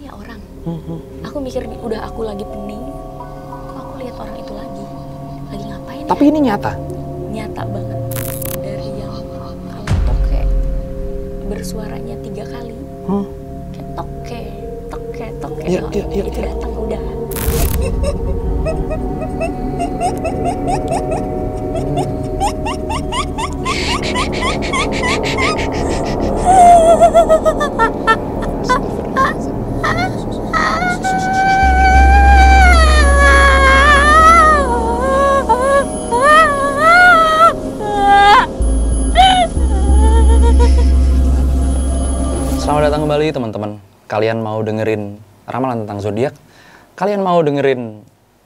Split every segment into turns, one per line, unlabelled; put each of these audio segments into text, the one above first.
ngapain ya orang? Aku mikir udah aku lagi pening, kok aku lihat orang itu lagi ngapain?
Tapi
ya?
Ini nyata?
Nyata banget. Dari yang kalau toke bersuaranya 3 kali, kayak toke,
Iya.
itu datang udah.
Selamat datang kembali teman-teman. Kalian mau dengerin ramalan tentang zodiak? Kalian mau dengerin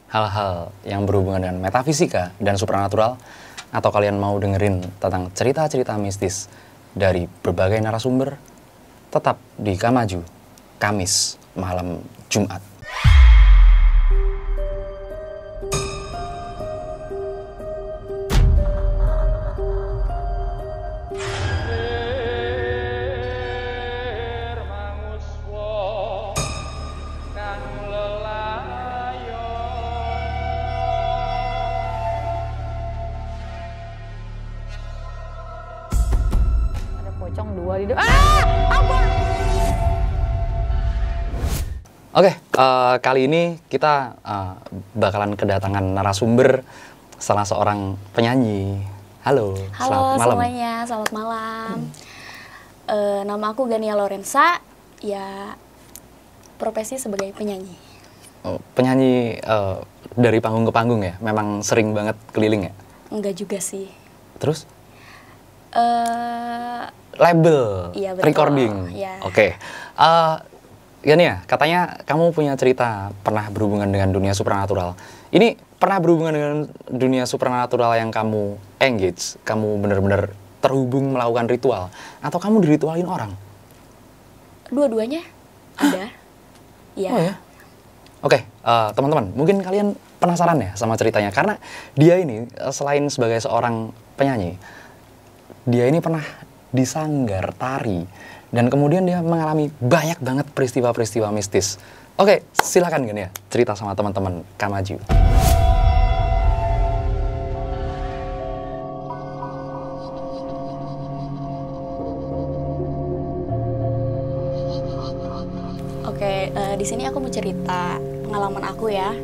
hal-hal yang berhubungan dengan metafisika dan supranatural? Atau kalian mau dengerin tentang cerita-cerita mistis dari berbagai narasumber? Tetap di Kamaju, Kamis malam Jumat.
Pocong 2 di
Oke, kali ini kita bakalan kedatangan narasumber salah seorang penyanyi. Halo,
Halo
selamat malam.
semuanya, selamat malam. Nama aku Gania Lorenza, ya profesi sebagai penyanyi.
Penyanyi dari panggung ke panggung ya? Memang sering banget keliling ya?
Enggak juga sih.
Terus? Label,
Iya, betul.
recording.
Iya.
Oke. Gini ya, katanya kamu punya cerita pernah berhubungan dengan dunia supernatural. Ini pernah berhubungan dengan dunia supernatural yang kamu engage, kamu benar-benar terhubung melakukan ritual, atau kamu diritualin orang?
Dua-duanya ada. Iya.
Oh ya? Oke, teman-teman, mungkin kalian penasaran ya sama ceritanya, karena dia ini selain sebagai seorang penyanyi, dia ini pernah disanggar tari, dan kemudian dia mengalami banyak banget peristiwa-peristiwa mistis. Oke, silakan gini ya, cerita sama teman-teman Kamaju.
Oke, di sini aku mau cerita pengalaman aku ya.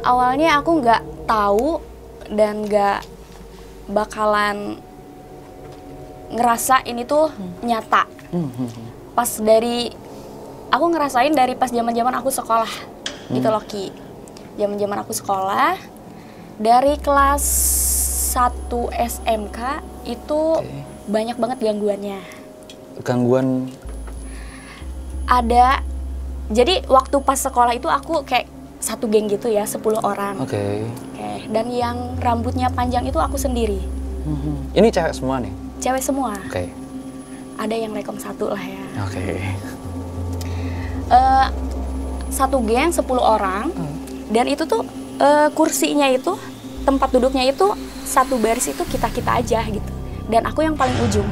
Awalnya aku nggak tahu dan nggak bakalan ngerasa ini tuh nyata. Pas aku ngerasain dari pas zaman-zaman aku sekolah gitu loh Ki. Zaman-zaman aku sekolah dari kelas 1 SMK itu banyak banget gangguannya.
Gangguan?
Ada. Jadi waktu pas sekolah itu aku kayak satu geng gitu ya, 10 orang.
Oke.
Dan yang rambutnya panjang itu aku sendiri.
Ini cewek semua nih?
Cewek semua.
Oke.
Ada yang rekom 1 lah ya.
Oke.
Satu geng 10 orang. Dan itu tuh kursinya itu, tempat duduknya itu satu baris itu kita-kita aja gitu. Dan aku yang paling ujung.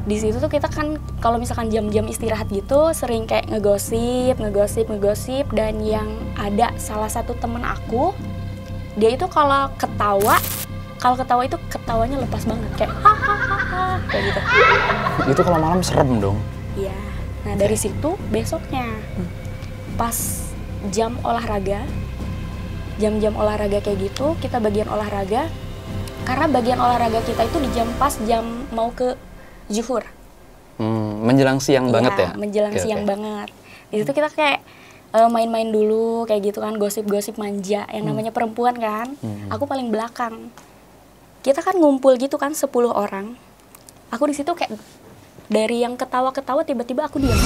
Di situ tuh kita kan kalau misalkan jam-jam istirahat gitu sering kayak ngegosip dan yang ada salah satu temen aku, dia itu kalau ketawa itu ketawanya lepas banget kayak hahaha kayak gitu.
Itu kalau malam serem dong.
Iya. Nah, dari situ besoknya pas jam olahraga, jam-jam olahraga kayak gitu, kita bagian olahraga. Karena bagian olahraga kita itu di pas jam mau ke zuhur.
Menjelang siang banget ya?
Menjelang siang banget. Di situ kita kayak main-main dulu kayak gitu kan, gosip-gosip manja. Yang namanya perempuan kan. Aku paling belakang. Kita kan ngumpul gitu kan 10 orang. Aku di situ kayak dari yang ketawa-ketawa tiba-tiba aku diam.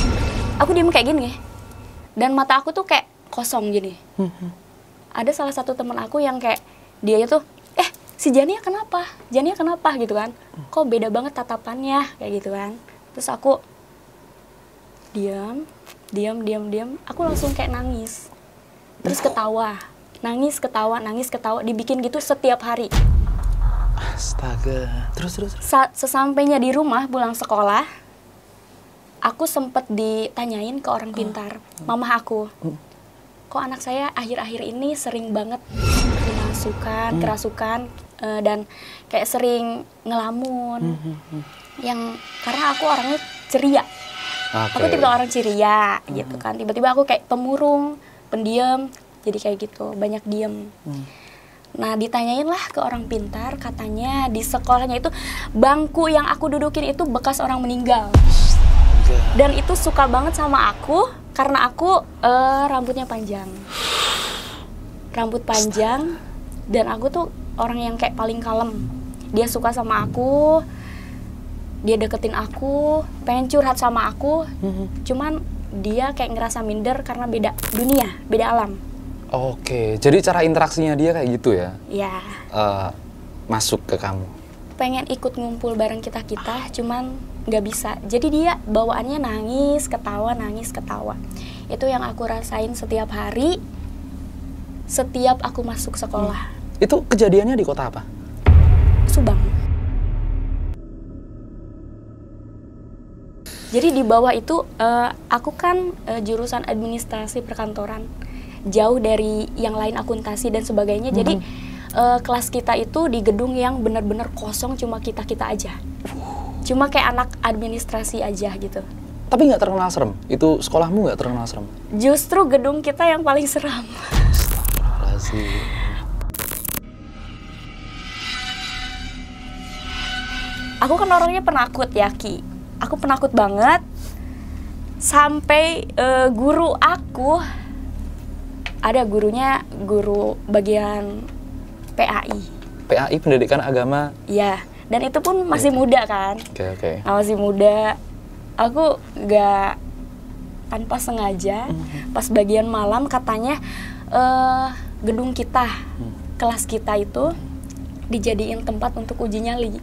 Aku diam kayak gini. Dan mata aku tuh kayak kosong gini. Ada salah satu teman aku yang kayak dia itu si Jania kenapa gitu kan, kok beda banget tatapannya kayak gitu kan. Terus aku diam, aku langsung kayak nangis, terus ketawa, nangis ketawa, dibikin gitu setiap hari.
Astaga, terus.
Sesampainya di rumah pulang sekolah, aku sempet ditanyain ke orang pintar, mamah aku, kok anak saya akhir-akhir ini sering banget kerasukan, dan kayak sering ngelamun. Yang karena aku orangnya ceria. Aku tipe orang ceria gitu kan. Tiba-tiba aku kayak pemurung, pendiam, jadi kayak gitu, banyak diem. Nah, ditanyain lah ke orang pintar, katanya di sekolahnya itu bangku yang aku dudukin itu bekas orang meninggal. Dan itu suka banget sama aku karena aku rambutnya panjang. Rambut panjang, dan aku tuh orang yang kayak paling kalem. Dia suka sama aku, dia deketin aku, pengen curhat sama aku. Cuman dia kayak ngerasa minder karena beda dunia, beda alam.
Oke, jadi cara interaksinya dia kayak gitu ya?
Ya.
Masuk ke kamu?
Pengen ikut ngumpul bareng kita-kita, cuman nggak bisa. Jadi dia bawaannya nangis, ketawa, nangis, ketawa. Itu yang aku rasain setiap hari, setiap aku masuk sekolah.
Itu kejadiannya di kota apa?
Subang. Jadi di bawah itu, aku kan jurusan administrasi perkantoran. Jauh dari yang lain, akuntansi dan sebagainya. Jadi kelas kita itu di gedung yang benar-benar kosong, cuma kita-kita aja. Cuma kayak anak administrasi aja gitu.
Tapi nggak terkenal serem? Itu sekolahmu nggak terkenal serem?
Justru gedung kita yang paling seram.
Astagfirullahaladzim.
Aku kan orangnya penakut ya, Ki. Aku penakut banget. Sampai guru aku, ada gurunya, guru bagian PAI.
PAI, Pendidikan Agama?
Iya, dan itu pun masih muda kan.
Oke.
Nah, masih muda. Aku nggak tanpa sengaja, pas bagian malam katanya gedung kita, kelas kita itu dijadiin tempat untuk uji nyali.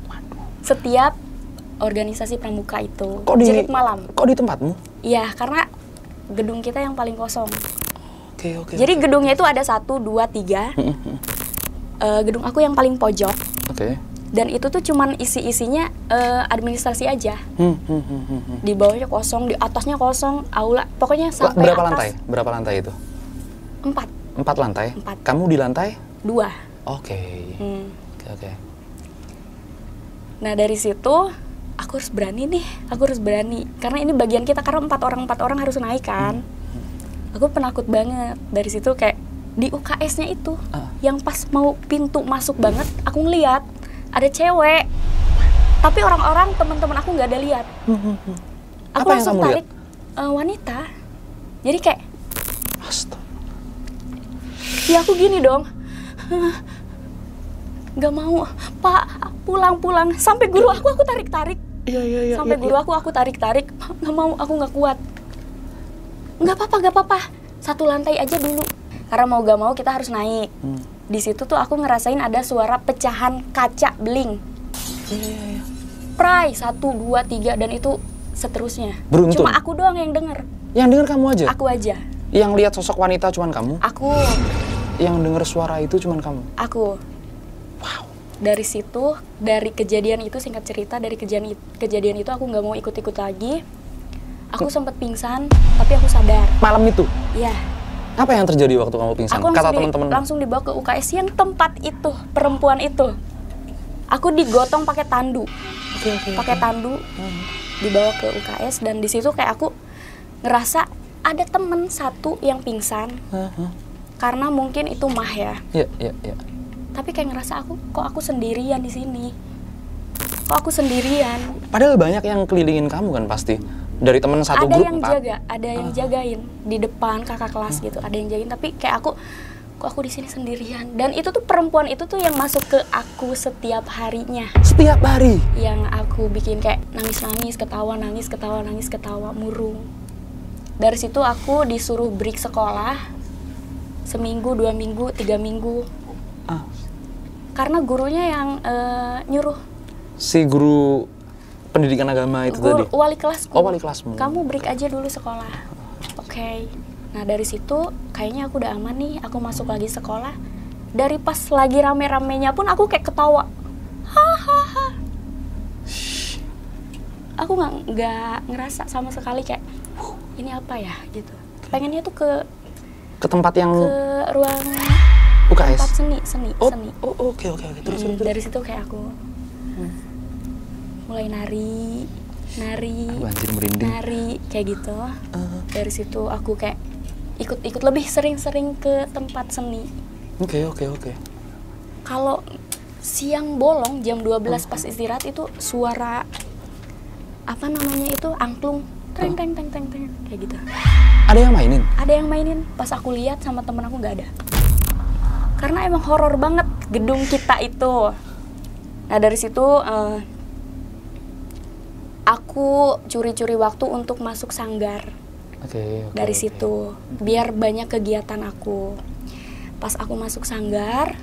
Setiap organisasi pramuka itu. Jerit malam.
Kok di tempatmu?
Iya, karena gedung kita yang paling kosong.
Oke.
Jadi gedungnya itu ada 1, 2, 3. Gedung aku yang paling pojok.
Oke.
Dan itu tuh cuman isi-isinya administrasi aja. Di bawahnya kosong, di atasnya kosong, aula. Pokoknya sampai
berapa
atas.
lantai? Berapa lantai itu?
4.
4 lantai?
4.
Kamu di lantai?
2.
Oke.
Nah, dari situ aku harus berani nih. Aku harus berani. Karena ini bagian kita, karena 4 orang harus naik kan. Aku penakut banget. Dari situ kayak di UKS-nya itu, yang pas mau pintu masuk banget, aku ngeliat ada cewek. Tapi orang-orang, teman-teman aku nggak ada lihat. Aku
Apa
langsung
yang kamu
tarik wanita. Jadi kayak, ya aku gini dong. Nggak mau, Pak, pulang. Sampai guru aku tarik-tarik.
Iya.
Sampai guru aku tarik-tarik. Nggak mau, aku nggak kuat. Nggak apa-apa. 1 lantai aja dulu. Karena mau gak mau kita harus naik. Di situ tuh aku ngerasain ada suara pecahan kaca beling.
Iya.
Pray, 1, 2, 3, dan itu seterusnya.
Beruntung.
Cuma aku doang yang denger.
Yang denger kamu aja?
Aku aja.
Yang lihat sosok wanita cuman kamu?
Aku.
Yang denger suara itu cuman kamu?
Aku.
Wow.
Dari situ, dari kejadian itu, singkat cerita, dari kejadian itu aku nggak mau ikut-ikut lagi. Aku sempat pingsan, tapi aku sadar.
Malam itu?
Iya.
Apa yang terjadi waktu kamu pingsan? Kata teman-teman.
Langsung dibawa ke UKS yang tempat itu, perempuan itu. Aku digotong pakai tandu. Pakai tandu, dibawa ke UKS, dan di situ kayak aku ngerasa ada temen satu yang pingsan. Karena mungkin itu mah ya.
Iya.
Tapi kayak ngerasa kok aku sendirian di sini. Kok aku sendirian?
Padahal banyak yang kelilingin kamu kan pasti. Dari teman satu grup 4.
Ada yang jaga, ada yang jagain di depan kakak kelas gitu. Ada yang jagain, tapi kayak kok aku di sini sendirian. Dan itu tuh perempuan itu tuh yang masuk ke aku setiap harinya.
Setiap hari?
Yang aku bikin kayak nangis-nangis, ketawa, murung. Dari situ aku disuruh break sekolah. Seminggu, 2 minggu, 3 minggu. Karena gurunya yang nyuruh.
Si guru pendidikan agama itu tadi?
Wali kelasku.
Oh, wali kelasmu.
Kamu break aja dulu sekolah. Oke. Nah, dari situ kayaknya aku udah aman nih. Aku masuk lagi sekolah. Dari pas lagi rame-ramenya pun aku kayak ketawa. Hahaha. aku nggak ngerasa sama sekali kayak ini apa ya gitu. Pengennya tuh
ke tempat yang
ke ruang
UKS.
tempat seni.
Oke. Terus.
Dari situ kayak aku mulai nari
Anjir, merinding.
nari kayak gitu. Dari situ aku kayak ikut lebih sering-sering ke tempat seni.
Oke.
Kalau siang bolong jam 12 pas istirahat itu suara apa namanya itu angklung teng kayak gitu.
Ada yang mainin?
Ada yang mainin. Pas aku lihat sama temen aku nggak ada. Karena emang horor banget gedung kita itu. Nah dari situ aku curi-curi waktu untuk masuk sanggar. Dari situ biar banyak kegiatan aku. Pas aku masuk sanggar,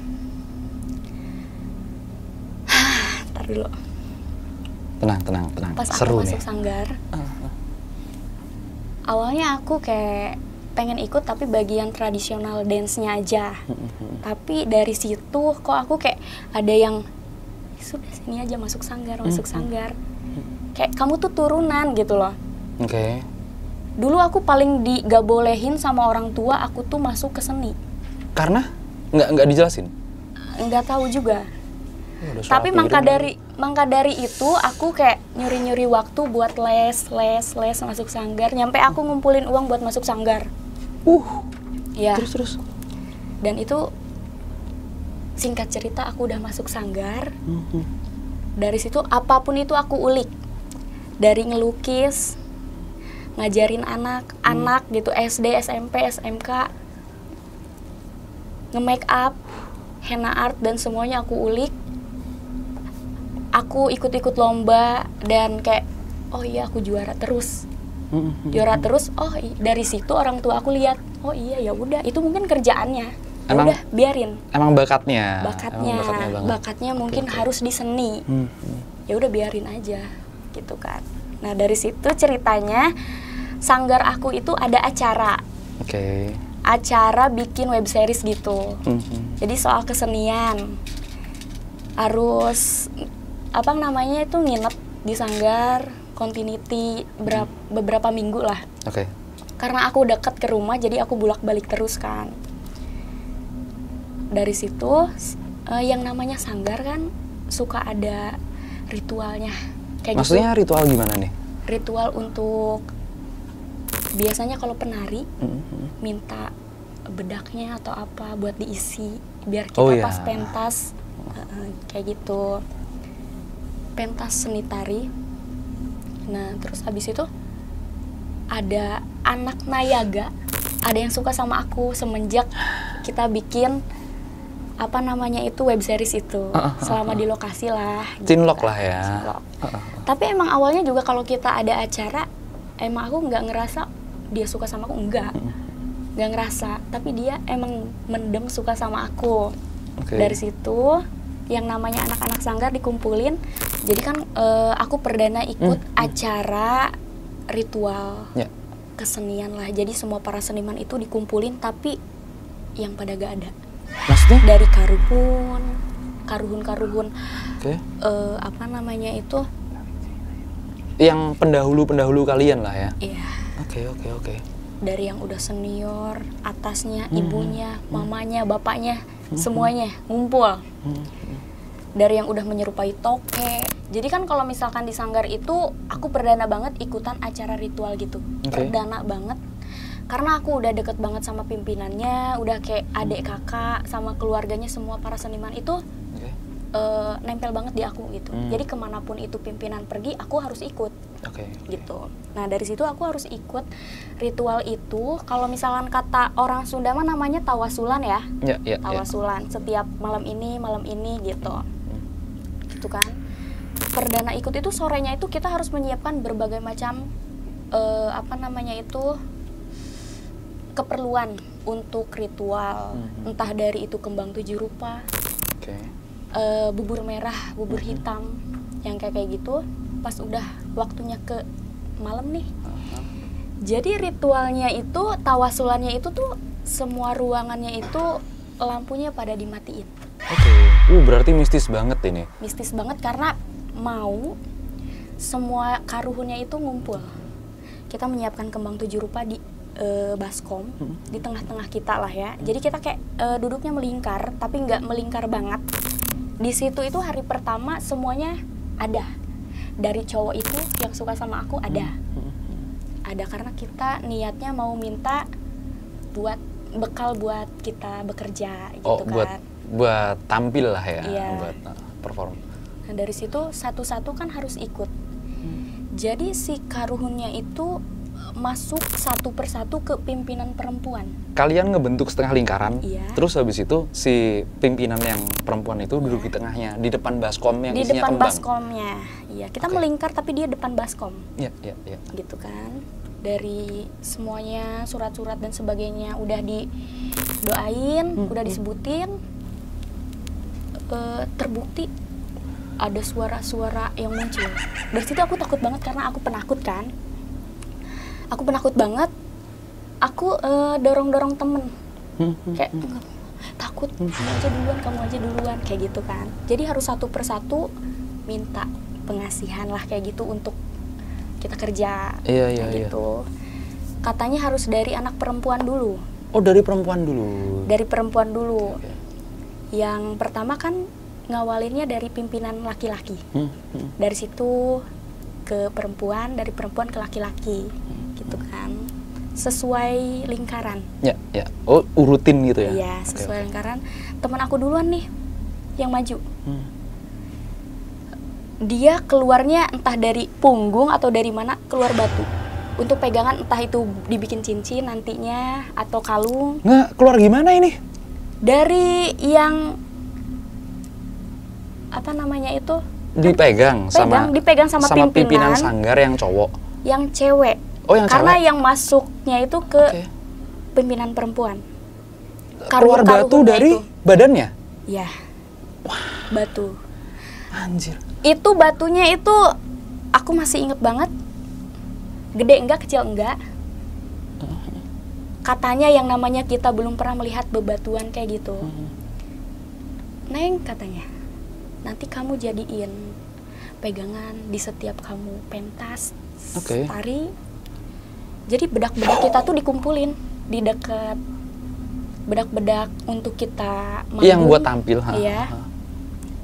ntar dulu.
Tenang.
Pas
Seru
aku
nih.
masuk sanggar, awalnya aku kayak pengen ikut tapi bagian tradisional dance-nya aja. Tapi dari situ kok aku kayak ada yang sudah sini aja masuk sanggar. Kayak kamu tuh turunan gitu loh.
Oke.
Dulu aku paling gak bolehin sama orang tua aku tuh masuk ke seni.
Karena nggak dijelasin?
Nggak tahu juga.
Udah
Tapi
soal
mangka dari itu aku kayak nyuri waktu buat les masuk sanggar. Nyampe aku ngumpulin uang buat masuk sanggar. Ya.
Terus.
Dan itu singkat cerita aku udah masuk sanggar. Dari situ apapun itu aku ulik. Dari ngelukis, ngajarin anak gitu SD, SMP, SMK, nge-make up, henna art dan semuanya aku ulik. Aku ikut-ikut lomba dan kayak oh iya aku juara terus. Dari situ orang tua aku lihat, oh iya ya udah itu mungkin kerjaannya. Ya udah biarin.
Emang bakatnya
Mungkin harus di seni. Ya udah biarin aja gitu kan. Nah dari situ ceritanya sanggar aku itu ada acara. Acara bikin web series gitu. Jadi soal kesenian harus apa namanya itu nginep di sanggar continuity beberapa minggu lah. Karena aku dekat ke rumah jadi aku bolak-balik terus kan. Dari situ yang namanya sanggar kan suka ada ritualnya. Kayak
maksudnya
gitu.
Ritual gimana nih?
Ritual untuk biasanya kalau penari minta bedaknya atau apa buat diisi biar kita pas pentas kayak gitu. Pentas seni tari. Nah, terus habis itu ada anak nayaga, ada yang suka sama aku semenjak kita bikin apa namanya itu web series itu selama di lokasi lah.
Cinlok lah ya.
Tapi emang awalnya juga kalau kita ada acara, emang aku nggak ngerasa dia suka sama aku, nggak ngerasa. Tapi dia emang mendem suka sama aku. Dari situ yang namanya anak-anak sanggar dikumpulin. Jadi kan aku perdana ikut acara ritual kesenian lah. Jadi semua para seniman itu dikumpulin tapi yang pada gak ada.
Maksudnya?
Dari karuhun. Apa namanya itu?
Yang pendahulu kalian lah ya?
Iya.
Oke.
Dari yang udah senior, atasnya, ibunya, mamanya, bapaknya, semuanya ngumpul. Dari yang udah menyerupai toke. Jadi kan kalau misalkan di sanggar itu aku perdana banget ikutan acara ritual gitu. Perdana banget. Karena aku udah deket banget sama pimpinannya, udah kayak adik kakak sama keluarganya semua para seniman itu nempel banget di aku gitu. Jadi kemanapun itu pimpinan pergi, aku harus ikut. Gitu. Nah dari situ aku harus ikut ritual itu. Kalau misalkan kata orang Sunda mah namanya tawasulan ya. Tawasulan. Setiap malam ini gitu. Gitu kan. Perdana ikut itu sorenya itu kita harus menyiapkan berbagai macam apa namanya itu keperluan untuk ritual. Entah dari itu kembang 7 rupa. Bubur merah, bubur hitam, yang kayak gitu. Pas udah waktunya ke malam nih. Jadi ritualnya itu, tawasulannya itu tuh semua ruangannya itu lampunya pada dimatiin.
Berarti mistis banget ini.
Mistis banget karena mau semua karuhunnya itu ngumpul. Kita menyiapkan kembang 7 rupa di baskom di tengah-tengah kita lah ya. Jadi kita kayak duduknya melingkar, tapi nggak melingkar banget. Di situ itu hari pertama semuanya ada. Dari cowok itu yang suka sama aku ada. Ada karena kita niatnya mau minta buat bekal buat kita bekerja gitu kan.
Buat tampil lah ya,
iya.
Buat perform.
Nah dari situ satu-satu kan harus ikut. Jadi si karuhunnya itu masuk satu persatu ke pimpinan perempuan.
Kalian ngebentuk setengah lingkaran,
iya.
Terus habis itu si pimpinan yang perempuan itu duduk di tengahnya, di depan baskom yang
di
isinya
depan
kembang.
baskomnya. Iya, kita melingkar tapi dia depan baskom.
Iya.
Gitu kan. Dari semuanya surat-surat dan sebagainya udah didoain, udah disebutin. Terbukti ada suara-suara yang muncul. Dari situ aku takut banget karena aku penakut kan. Aku penakut banget. Aku dorong-dorong temen. Kayak takut, kamu aja duluan kayak gitu kan. Jadi harus satu persatu minta pengasihan lah kayak gitu untuk kita kerja.
Iya.
Gitu. Katanya harus dari anak perempuan dulu.
Oh, dari perempuan dulu.
Dari perempuan dulu.
Okay.
Yang pertama kan ngawalinnya dari pimpinan laki-laki. Dari situ ke perempuan, dari perempuan ke laki-laki. Gitu kan. Sesuai lingkaran.
Ya. Oh, urutin gitu ya?
Iya, sesuai lingkaran. Teman aku duluan nih yang maju. Dia keluarnya entah dari punggung atau dari mana keluar batu. Untuk pegangan entah itu dibikin cincin nantinya atau kalung.
Nggak, keluar gimana ini?
Dari yang apa namanya itu?
Dipegang
sama
pimpinan sanggar yang cowok.
Yang cewek.
Oh, yang
karena
cewek.
yang masuknya itu ke pimpinan perempuan.
Keluar batu dari badannya?
Ya. Batu.
Anjir.
Itu batunya itu aku masih inget banget. Gede enggak, kecil enggak. Katanya yang namanya kita belum pernah melihat bebatuan kayak gitu. Neng katanya, nanti kamu jadiin pegangan di setiap kamu pentas, tari. Jadi bedak-bedak kita tuh dikumpulin di dekat bedak-bedak untuk kita manggung.
Yang buat tampil.
Iya.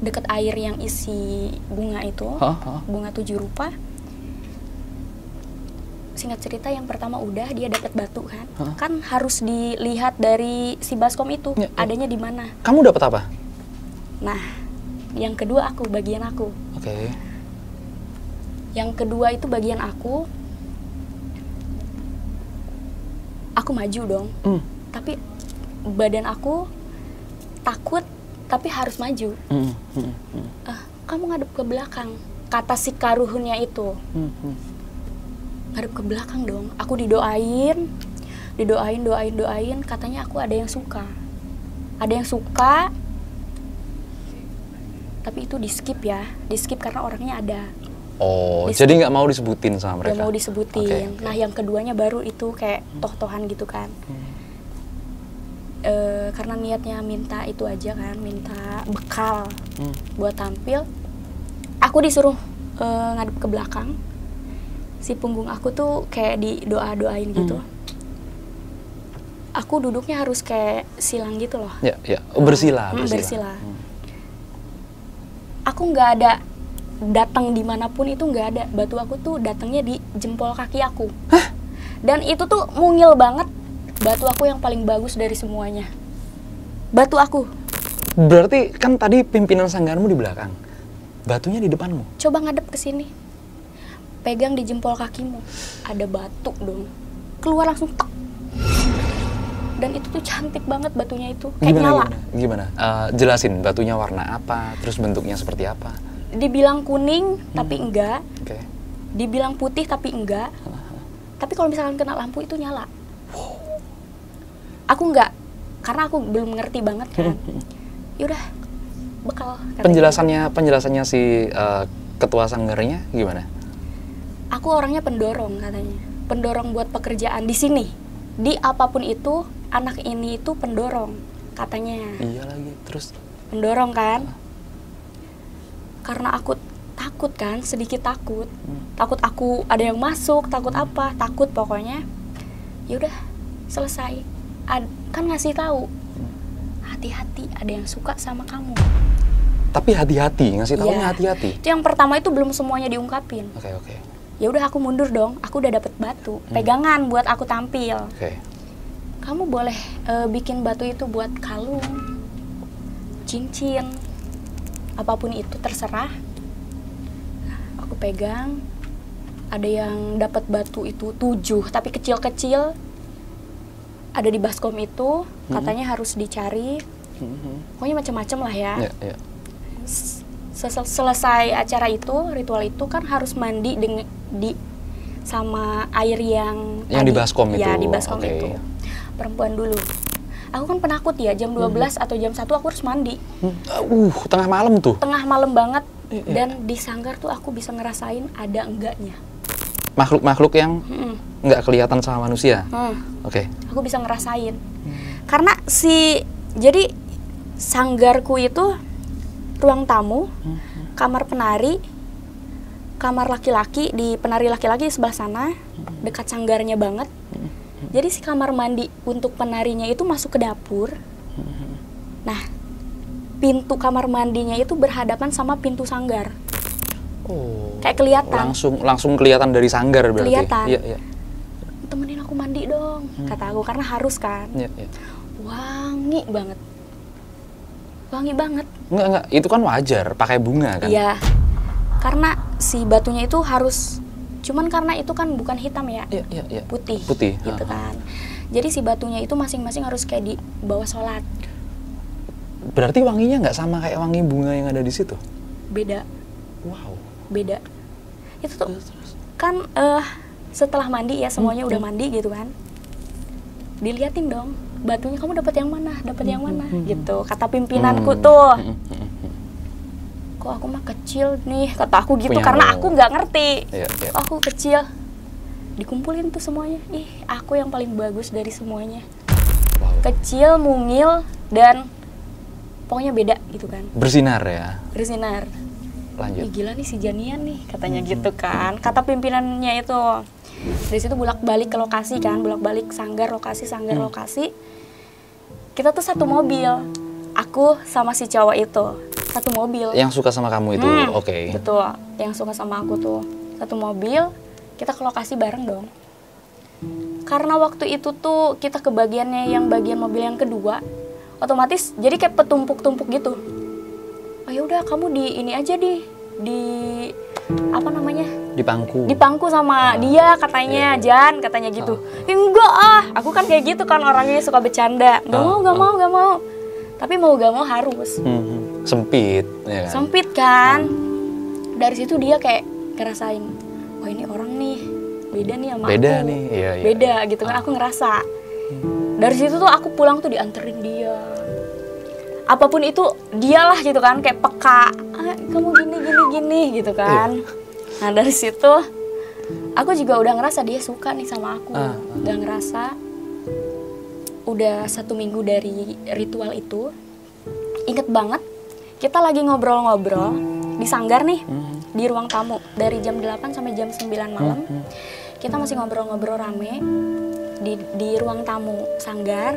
Dekat air yang isi bunga itu, bunga 7 rupa. Singkat cerita yang pertama udah dia dapat batu kan. Kan harus dilihat dari si baskom itu adanya di mana.
Kamu dapat apa?
Nah, yang kedua bagian aku.
Oke.
Yang kedua itu bagian aku. Aku maju dong. Tapi badan aku takut tapi harus maju. Kamu ngadep ke belakang, kata si karuhunnya itu. Ngadep ke belakang dong. Aku didoain, katanya aku ada yang suka. Tapi itu di skip ya, karena orangnya ada.
Oh, jadi nggak mau disebutin sama mereka?
Nggak mau disebutin. Okay. Nah, yang keduanya baru itu kayak toh-tohan gitu kan. Karena niatnya minta itu aja kan, minta bekal buat tampil. Aku disuruh ngadep ke belakang. Si punggung aku tuh kayak didoa-doain gitu. Aku duduknya harus kayak silang gitu loh.
Ya. Bersila.
Aku nggak ada datang dimanapun itu nggak ada. Batu aku tuh datangnya di jempol kaki aku.
Hah?
Dan itu tuh mungil banget. Batu aku yang paling bagus dari semuanya. Batu aku.
Berarti kan tadi pimpinan sanggarmu di belakang. Batunya di depanmu.
Coba ngadep ke sini. Pegang di jempol kakimu. Ada batu dong. Keluar langsung tek. Dan itu tuh cantik banget batunya itu. Kayak nyala.
Gimana? Jelasin batunya warna apa, terus bentuknya seperti apa?
Dibilang kuning tapi enggak.
Okay.
Dibilang putih tapi enggak. Tapi kalau misalkan kena lampu itu nyala. Aku enggak, karena aku belum ngerti banget kan. Yaudah, bekal.
Penjelasannya si ketua sanggarnya gimana?
Aku orangnya pendorong katanya. Pendorong buat pekerjaan di sini. Di apapun itu, anak ini itu pendorong katanya.
Iya lagi, terus?
Pendorong kan? Karena aku takut kan, sedikit takut. Takut aku ada yang masuk, takut apa, takut pokoknya. Ya udah, selesai. Kan ngasih tahu. Hati-hati, ada yang suka sama kamu.
Tapi hati-hati, ngasih tahunya
Iya.
hati-hati.
Itu yang pertama itu belum semuanya diungkapin.
Oke.
Ya udah aku mundur dong, aku udah dapet batu, pegangan buat aku tampil.
Oke.
Kamu boleh bikin batu itu buat kalung, cincin, apapun itu terserah. Aku pegang, ada yang dapat batu itu 7, tapi kecil-kecil. Ada di baskom itu, katanya harus dicari. Pokoknya macam-macam lah ya.
Iya.
Selesai acara itu, ritual itu kan harus mandi sama air yang
di baskom itu.
Ya, di baskom
Oke.
itu. Perempuan dulu. Aku kan penakut ya, jam 12 atau jam 1 aku harus mandi.
Tengah malam tuh.
Tengah malam banget.
Iya.
Dan di sanggar tuh aku bisa ngerasain ada enggaknya.
Makhluk-makhluk yang nggak kelihatan sama manusia. Oke.
Aku bisa ngerasain. Karena jadi sanggarku itu ruang tamu, kamar penari, kamar laki-laki, di penari laki-laki di sebelah sana, dekat sanggarnya banget. Jadi si kamar mandi untuk penarinya itu masuk ke dapur. Nah, pintu kamar mandinya itu berhadapan sama pintu sanggar.
Oh.
Kayak kelihatan.
Langsung kelihatan dari sanggar berarti.
Kelihatan.
Iya.
Temenin aku mandi dong, kata aku, karena harus kan.
Iya.
Wangi banget. Wangi banget.
Enggak. Itu kan wajar, pakai bunga kan?
Iya. Karena si batunya itu harus, cuman karena itu kan bukan hitam ya.
Iya.
Putih. Gitu kan. Jadi si batunya itu masing-masing harus kayak di bawah sholat.
Berarti wanginya nggak sama kayak wangi bunga yang ada di situ?
Beda.
Wow.
Beda. Itu tuh kan setelah mandi ya, semuanya udah mandi gitu kan. Diliatin dong, batunya kamu dapat yang mana? Dapat yang mana? Gitu. Kata pimpinanku tuh. Kok aku mah kecil nih, kata aku gitu. Karena aku nggak ngerti.
Iya.
Kok aku kecil. Dikumpulin tuh semuanya. Ih, aku yang paling bagus dari semuanya.
Wow.
Kecil, mungil, dan pokoknya beda gitu kan.
Bersinar ya.
Bersinar.
Lanjut.
Ih, gila nih si Janian nih, katanya gitu kan. Kata pimpinannya itu. Dari situ bolak-balik ke lokasi kan, bolak-balik sanggar lokasi. Kita tuh satu mobil. Aku sama si cowok itu satu mobil.
Yang suka sama kamu itu, oke.
Betul, yang suka sama aku tuh satu mobil. Kita ke lokasi bareng dong. Karena waktu itu tuh kita ke bagiannya yang bagian mobil yang kedua, otomatis jadi kayak petumpuk-tumpuk gitu. Oh ya udah, kamu di ini aja di apa namanya? Dipangku sama dia katanya, Jan katanya gitu. Enggak aku kan kayak gitu kan orangnya, suka bercanda. Gak mau. Tapi mau gak mau harus.
Sempit, ya kan?
Sempit kan. Dari situ dia kayak ngerasain, wah ini orang nih beda nih sama
Beda
aku.
nih, iya.
Beda gitu kan, aku ngerasa. Dari situ tuh aku pulang tuh dianterin dia. Apapun itu dialah gitu kan, kayak peka. Kamu gini gitu kan. Nah dari situ aku juga udah ngerasa dia suka nih sama aku. Udah ngerasa. Udah 1 minggu dari ritual itu, inget banget kita lagi ngobrol-ngobrol di sanggar nih, di ruang tamu dari jam 8 sampai jam 9 malam. Kita masih ngobrol-ngobrol rame di ruang tamu sanggar.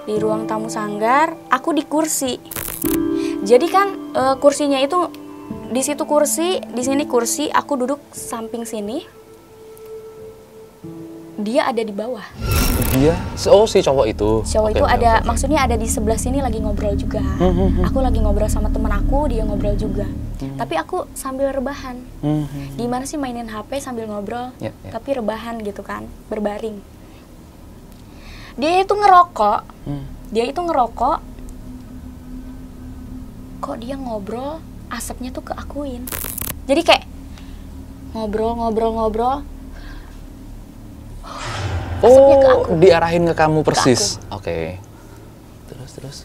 Di ruang tamu sanggar, aku di kursi. Jadi kan kursinya itu di situ kursi, di sini kursi, aku duduk samping sini. Dia ada di bawah.
Dia, si cowok itu.
Cowok itu ada, maksudnya ada di sebelah sini lagi ngobrol juga. Aku lagi ngobrol sama temen aku, dia ngobrol juga. Tapi aku sambil rebahan. Gimana sih mainin HP sambil ngobrol, tapi rebahan gitu kan, berbaring. Dia itu ngerokok. Kok dia ngobrol, asapnya tuh ke akuin. Jadi kayak ngobrol. Asapnya ke aku.
Diarahin ke kamu persis. Oke. Terus.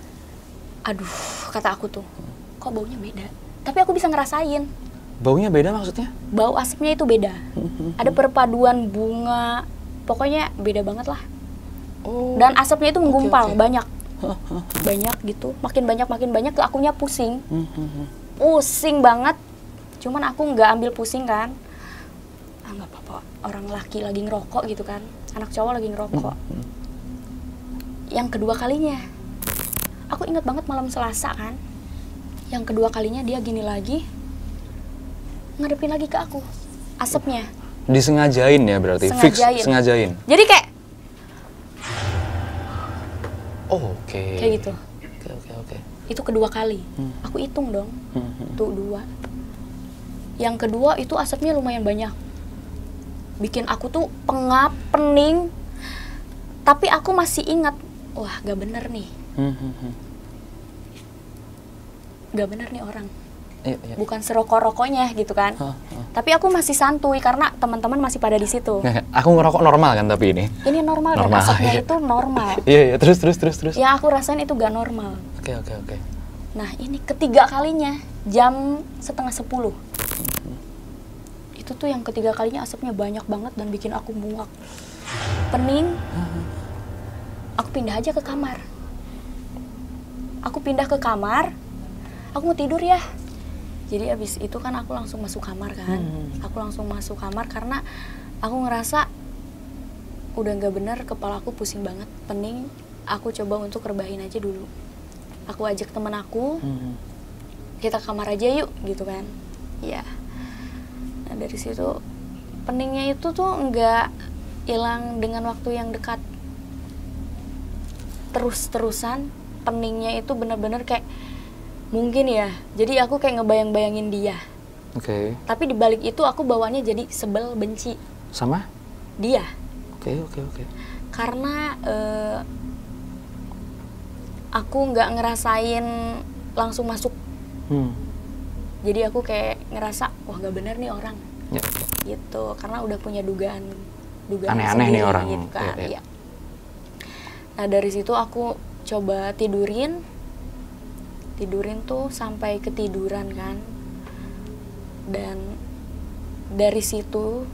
Aduh, kata aku tuh, kok baunya beda. Tapi aku bisa ngerasain.
Baunya beda maksudnya?
Bau asapnya itu beda. Ada perpaduan bunga, pokoknya beda banget lah. Dan asapnya itu menggumpal, banyak gitu. Makin banyak ke akunya pusing. Pusing banget. Cuman aku nggak ambil pusing kan. Nggak apa-apa, orang laki lagi ngerokok gitu kan, anak cowok lagi ngerokok. Yang kedua kalinya, aku ingat banget malam Selasa kan. Yang kedua kalinya dia gini lagi, ngadepin lagi ke aku, asapnya.
Disengajain ya berarti?
Sengajain.
Fix sengajain?
Jadi kayak...
Oke.
Kayak gitu.
Oke.
Itu kedua kali. Aku hitung dong. Tuh 2. Yang kedua itu asapnya lumayan banyak. Bikin aku tuh pengap, pening. Tapi aku masih ingat, wah gak bener nih. Gak bener nih orang.
Iya.
Bukan serokok-rokoknya gitu kan. Tapi aku masih santuy karena teman-teman masih pada di situ.
Aku ngerokok normal kan tapi ini?
Ini normal dan asapnya itu normal.
Iya, terus.
Yang aku rasain itu gak normal.
Oke.
Nah ini ketiga kalinya, jam 9:30. Itu tuh yang ketiga kalinya asapnya banyak banget dan bikin aku muak. Pening. Aku pindah aja ke kamar. Aku mau tidur ya. Jadi abis itu kan aku langsung masuk kamar kan. Aku langsung masuk kamar karena aku ngerasa udah gak bener, kepala aku pusing banget, pening. Aku coba untuk rebahin aja dulu. Aku ajak temen aku, kita ke kamar aja yuk gitu kan. Iya. Nah dari situ peningnya itu tuh nggak hilang dengan waktu yang dekat. Terus-terusan peningnya itu bener-bener kayak mungkin ya. Jadi aku kayak ngebayang-bayangin dia.
Oke.
Tapi dibalik itu aku bawaannya jadi sebel, benci.
Sama?
Dia.
Oke.
Karena aku nggak ngerasain langsung masuk. Jadi aku kayak ngerasa, wah gak bener nih orang. Ya. Gitu, karena udah punya dugaan
aneh-aneh nih orang.
Gitu kan. Ya. Nah dari situ aku coba tidurin tuh sampai ketiduran kan. Dan dari situ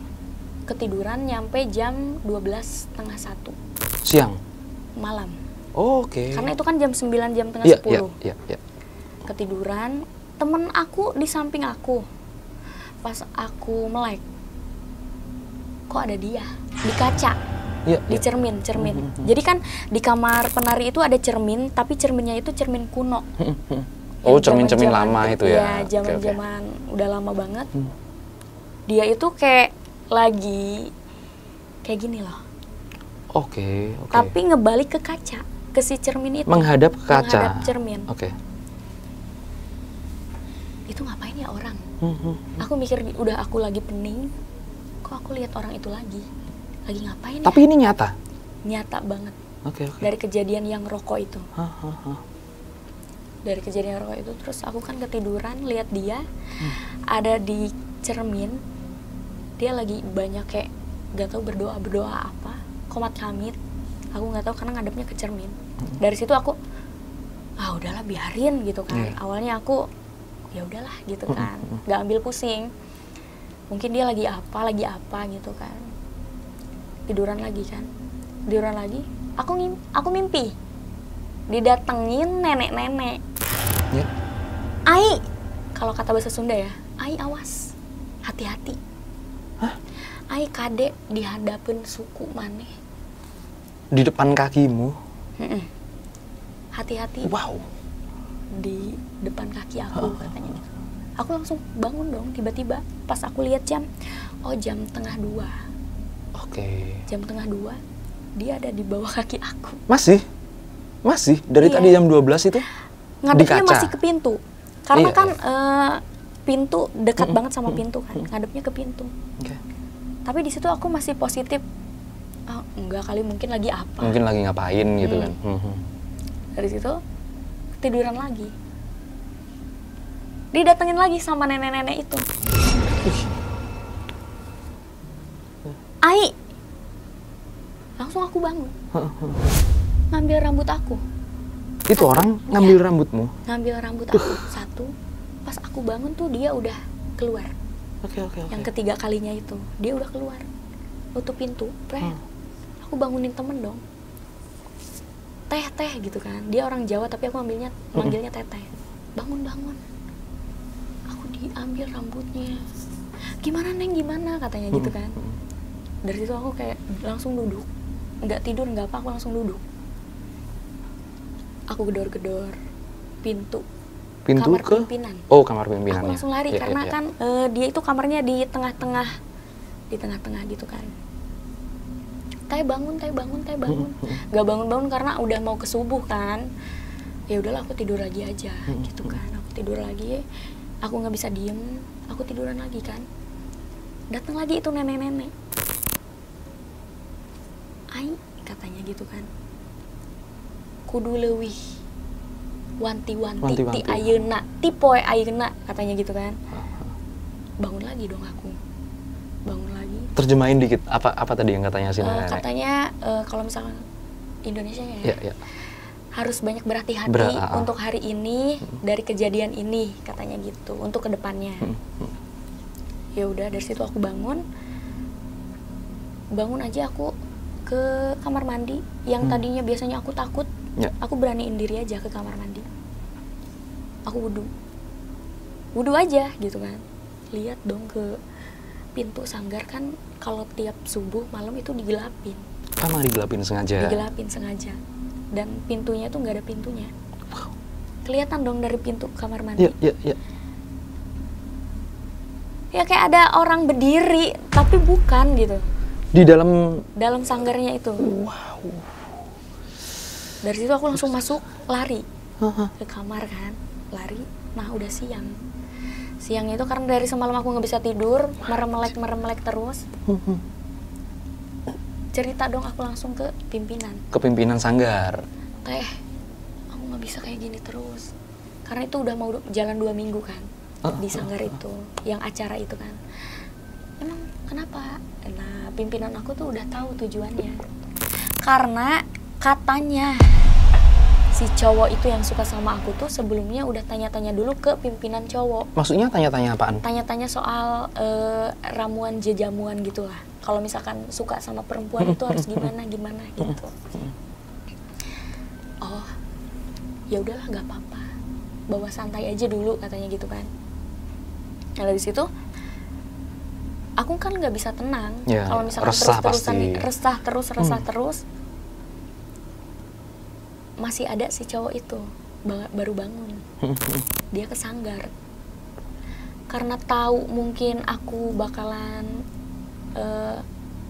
ketiduran nyampe jam 12:30.
Siang?
Malam.
Oke.
Karena itu kan jam 9, jam tengah 10.
Iya.
Ketiduran, temen aku di samping aku. Pas aku melek, kok ada dia di kaca, di cermin. Jadi kan di kamar penari itu ada cermin, tapi cerminnya itu cermin kuno.
Cermin lama itu ya?
Iya, zaman-zaman udah lama banget. Dia itu kayak lagi kayak gini loh.
Oke.
Tapi ngebalik ke kaca, ke si cermin itu.
Menghadap ke kaca?
Menghadap cermin.
Oke.
Itu ngapain ya orang? Aku mikir udah aku lagi pening, kok aku lihat orang itu lagi ngapain ya?
Tapi ini nyata?
Nyata banget.
Oke.
Dari kejadian yang rokok itu. Dari kejadian rokok itu, terus aku kan ketiduran, lihat dia ada di cermin, dia lagi banyak kayak gak tahu berdoa apa, qomat kamit. Aku nggak tahu karena ngadepnya ke cermin. Dari situ aku, udahlah biarin gitu kan. Awalnya aku ya udahlah gitu kan, nggak ambil pusing, mungkin dia lagi apa gitu kan. Tiduran lagi, aku mimpi didatengin nenek-nenek. Ai, kalau kata bahasa Sunda ya, ai awas, hati-hati. Ai kade dihadapin suku maneh.
Di depan kakimu?
Hati-hati.
Wow.
Di depan kaki aku katanya gitu. Aku langsung bangun dong tiba-tiba pas aku lihat jam. Jam 1:30.
Oke.
Jam 1:30 dia ada di bawah kaki aku.
Masih dari tadi jam 12 itu?
Ngadepnya masih ke pintu. Karena kan pintu dekat banget sama pintu kan. Ngadepnya ke pintu. Tapi di situ aku masih positif. Enggak kali, mungkin lagi apa.
Mungkin lagi ngapain gitu kan.
Dari situ tiduran lagi, didatengin lagi sama nenek-nenek itu. Ai, langsung aku bangun, ngambil rambut aku.
Itu orang ngambil rambutmu?
Ngambil rambut aku satu. Pas aku bangun tuh dia udah keluar.
Oke.
Yang ketiga kalinya itu dia udah keluar, tutup pintu. Aku bangunin temen dong. Teh gitu kan, dia orang Jawa tapi aku manggilnya teteh. Bangun. Aku diambil rambutnya. Gimana Neng, gimana, katanya gitu kan. Dari situ aku kayak langsung duduk, nggak tidur nggak apa, aku langsung duduk. Aku gedor-gedor pintu kamar
ke
pimpinan.
Oh, kamar pimpinannya.
Aku langsung lari karena kan dia itu kamarnya di tengah-tengah gitu kan. Teh bangun. Gak bangun karena udah mau ke subuh kan. Ya udahlah, aku tidur lagi aja gitu kan. Aku tidur lagi, aku nggak bisa diem, aku tiduran lagi kan. Datang lagi itu nenek-nenek. Ai, katanya gitu kan. Kudu leuwih wanti-wanti ti ayeuna, ti poe ayeuna, katanya gitu kan. Bangun lagi dong aku. Bangun lagi.
Terjemahin dikit, apa tadi yang katanya si nenek?
Katanya kalau misalkan Indonesia ya.
Ya.
Harus banyak berhati-hati untuk hari ini dari kejadian ini, katanya gitu, untuk kedepannya. Ya udah, dari situ aku bangun aja aku ke kamar mandi yang tadinya biasanya aku takut. Aku beraniin diri aja ke kamar mandi. Aku wudhu aja gitu kan. Lihat dong ke pintu sanggar kan, kalau tiap subuh malam itu digelapin.
Emang digelapin sengaja?
Digelapin sengaja. Dan pintunya tuh nggak ada pintunya. Kelihatan dong dari pintu kamar mandi.
Iya.
Ya kayak ada orang berdiri, tapi bukan gitu.
Di dalam
sanggarnya itu.
Wow.
Dari situ aku langsung masuk, lari ke kamar kan, lari. Nah udah siang. Siang itu karena dari semalam aku nggak bisa tidur, merem-melek terus. Cerita dong aku langsung ke pimpinan.
Ke pimpinan sanggar.
Teh, aku nggak bisa kayak gini terus. Karena itu udah mau jalan 2 minggu kan, di sanggar itu, yang acara itu kan. Emang kenapa? Nah pimpinan aku tuh udah tahu tujuannya. Karena katanya si cowok itu yang suka sama aku tuh sebelumnya udah tanya-tanya dulu ke pimpinan cowok.
Maksudnya tanya-tanya apaan?
Tanya-tanya soal ramuan jejamuan gitulah. Kalau misalkan suka sama perempuan itu harus gimana gitu. Oh, ya udahlah, nggak apa-apa. Bawa santai aja dulu, katanya gitu kan. Nah dari situ aku kan nggak bisa tenang.
Ya,
kalau misalkan
terus-terusan
resah terus. Masih ada si cowok itu baru bangun. Dia ke sanggar karena tahu mungkin aku bakalan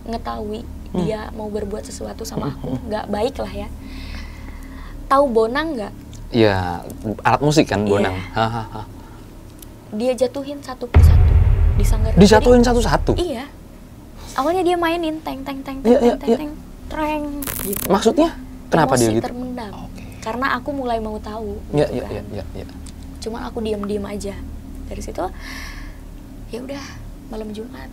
ngetahui dia mau berbuat sesuatu sama aku, nggak baik lah ya. Tahu bonang nggak?
Ya, alat musik kan, bonang.
Dia jatuhin satu persatu di sanggar.
Dijatuhin satu-satu?
Iya. Awalnya dia mainin teng treng gitu.
Maksudnya kenapa
emosi
dia gitu?
Termendam. Karena aku mulai mau tahu.
Ya.
Cuman aku diam aja. Dari situ ya udah, malam Jumat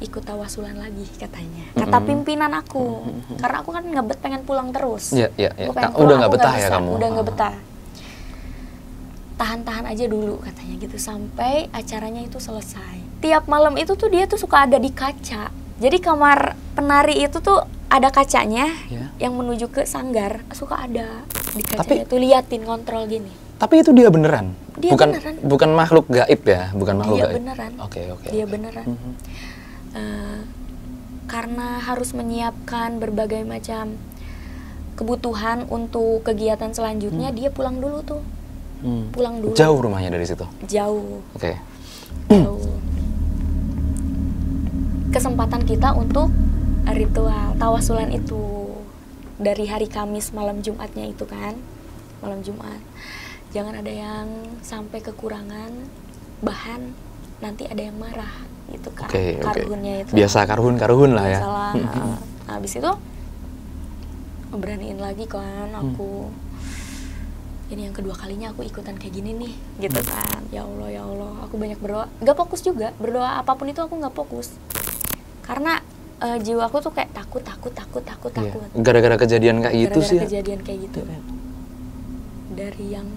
ikut tawasulan lagi katanya. Kata pimpinan aku. Karena aku kan ngebet pengen pulang terus.
Iya.
Udah
nggak betah ya kamu?
Udah nggak betah. Tahan aja dulu katanya gitu sampai acaranya itu selesai. Tiap malam itu tuh dia tuh suka ada di kaca. Jadi kamar penari itu tuh ada kacanya yang menuju ke sanggar, suka ada di kacanya tuh liatin, kontrol gini.
Tapi itu dia beneran?
Dia beneran.
Bukan makhluk gaib ya? Bukan makhluk
dia
gaib?
Beneran.
Oke.
Dia beneran. Karena harus menyiapkan berbagai macam kebutuhan untuk kegiatan selanjutnya, dia pulang dulu tuh. Pulang dulu.
Jauh rumahnya dari situ?
Jauh.
Oke.
Jauh. Kesempatan kita untuk ritual tawasulan itu dari hari Kamis malam Jumatnya itu kan, malam Jumat. Jangan ada yang sampai kekurangan bahan, nanti ada yang marah gitu kan. Karhunnya itu.
Biasa karhun lah ya.
Habis itu beraniin lagi kan aku. Ini yang kedua kalinya aku ikutan kayak gini nih, gitu kan. Ya Allah, aku banyak berdoa. Gak fokus juga, berdoa apapun itu aku gak fokus. Karena jiwa aku tuh kayak takut.
Gara-gara kejadian kayak gitu sih.
Gara-gara kejadian kayak gitu. Dari yang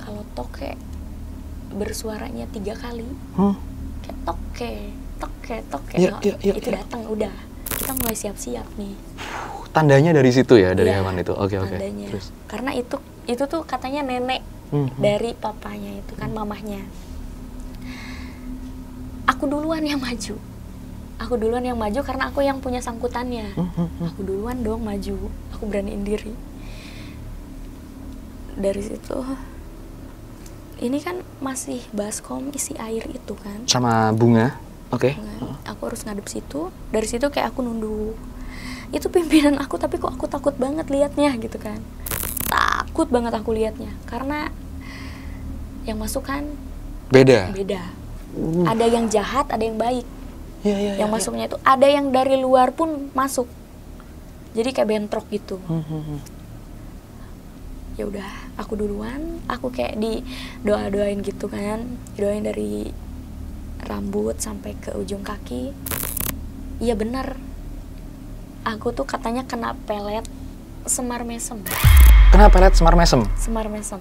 kalau toke bersuaranya 3 kali, kayak toke. Itu datang udah. Kita mulai siap-siap nih.
Tandanya dari situ ya, dari hewan itu. Oke.
Terus. Karena itu tuh katanya nenek dari papanya itu kan, mamahnya. aku duluan yang maju. Aku duluan yang maju karena aku yang punya sangkutannya. Aku duluan dong maju. Aku beraniin diri. Dari situ, ini kan masih baskom isi air itu kan.
Sama bunga, oke.
Aku harus ngadep situ. Dari situ kayak aku nunduk. Itu pimpinan aku, tapi kok aku takut banget liatnya gitu kan. Takut banget aku liatnya. Karena yang masuk kan
beda.
Ada yang jahat, ada yang baik.
Yang
Masuknya itu ada yang dari luar pun masuk. Jadi kayak bentrok gitu. Ya udah, aku duluan, aku kayak di doain gitu kan. Doain dari rambut sampai ke ujung kaki. Iya benar. Aku tuh katanya kena pelet semar mesem.
Kena pelet semar mesem? Semar
mesem.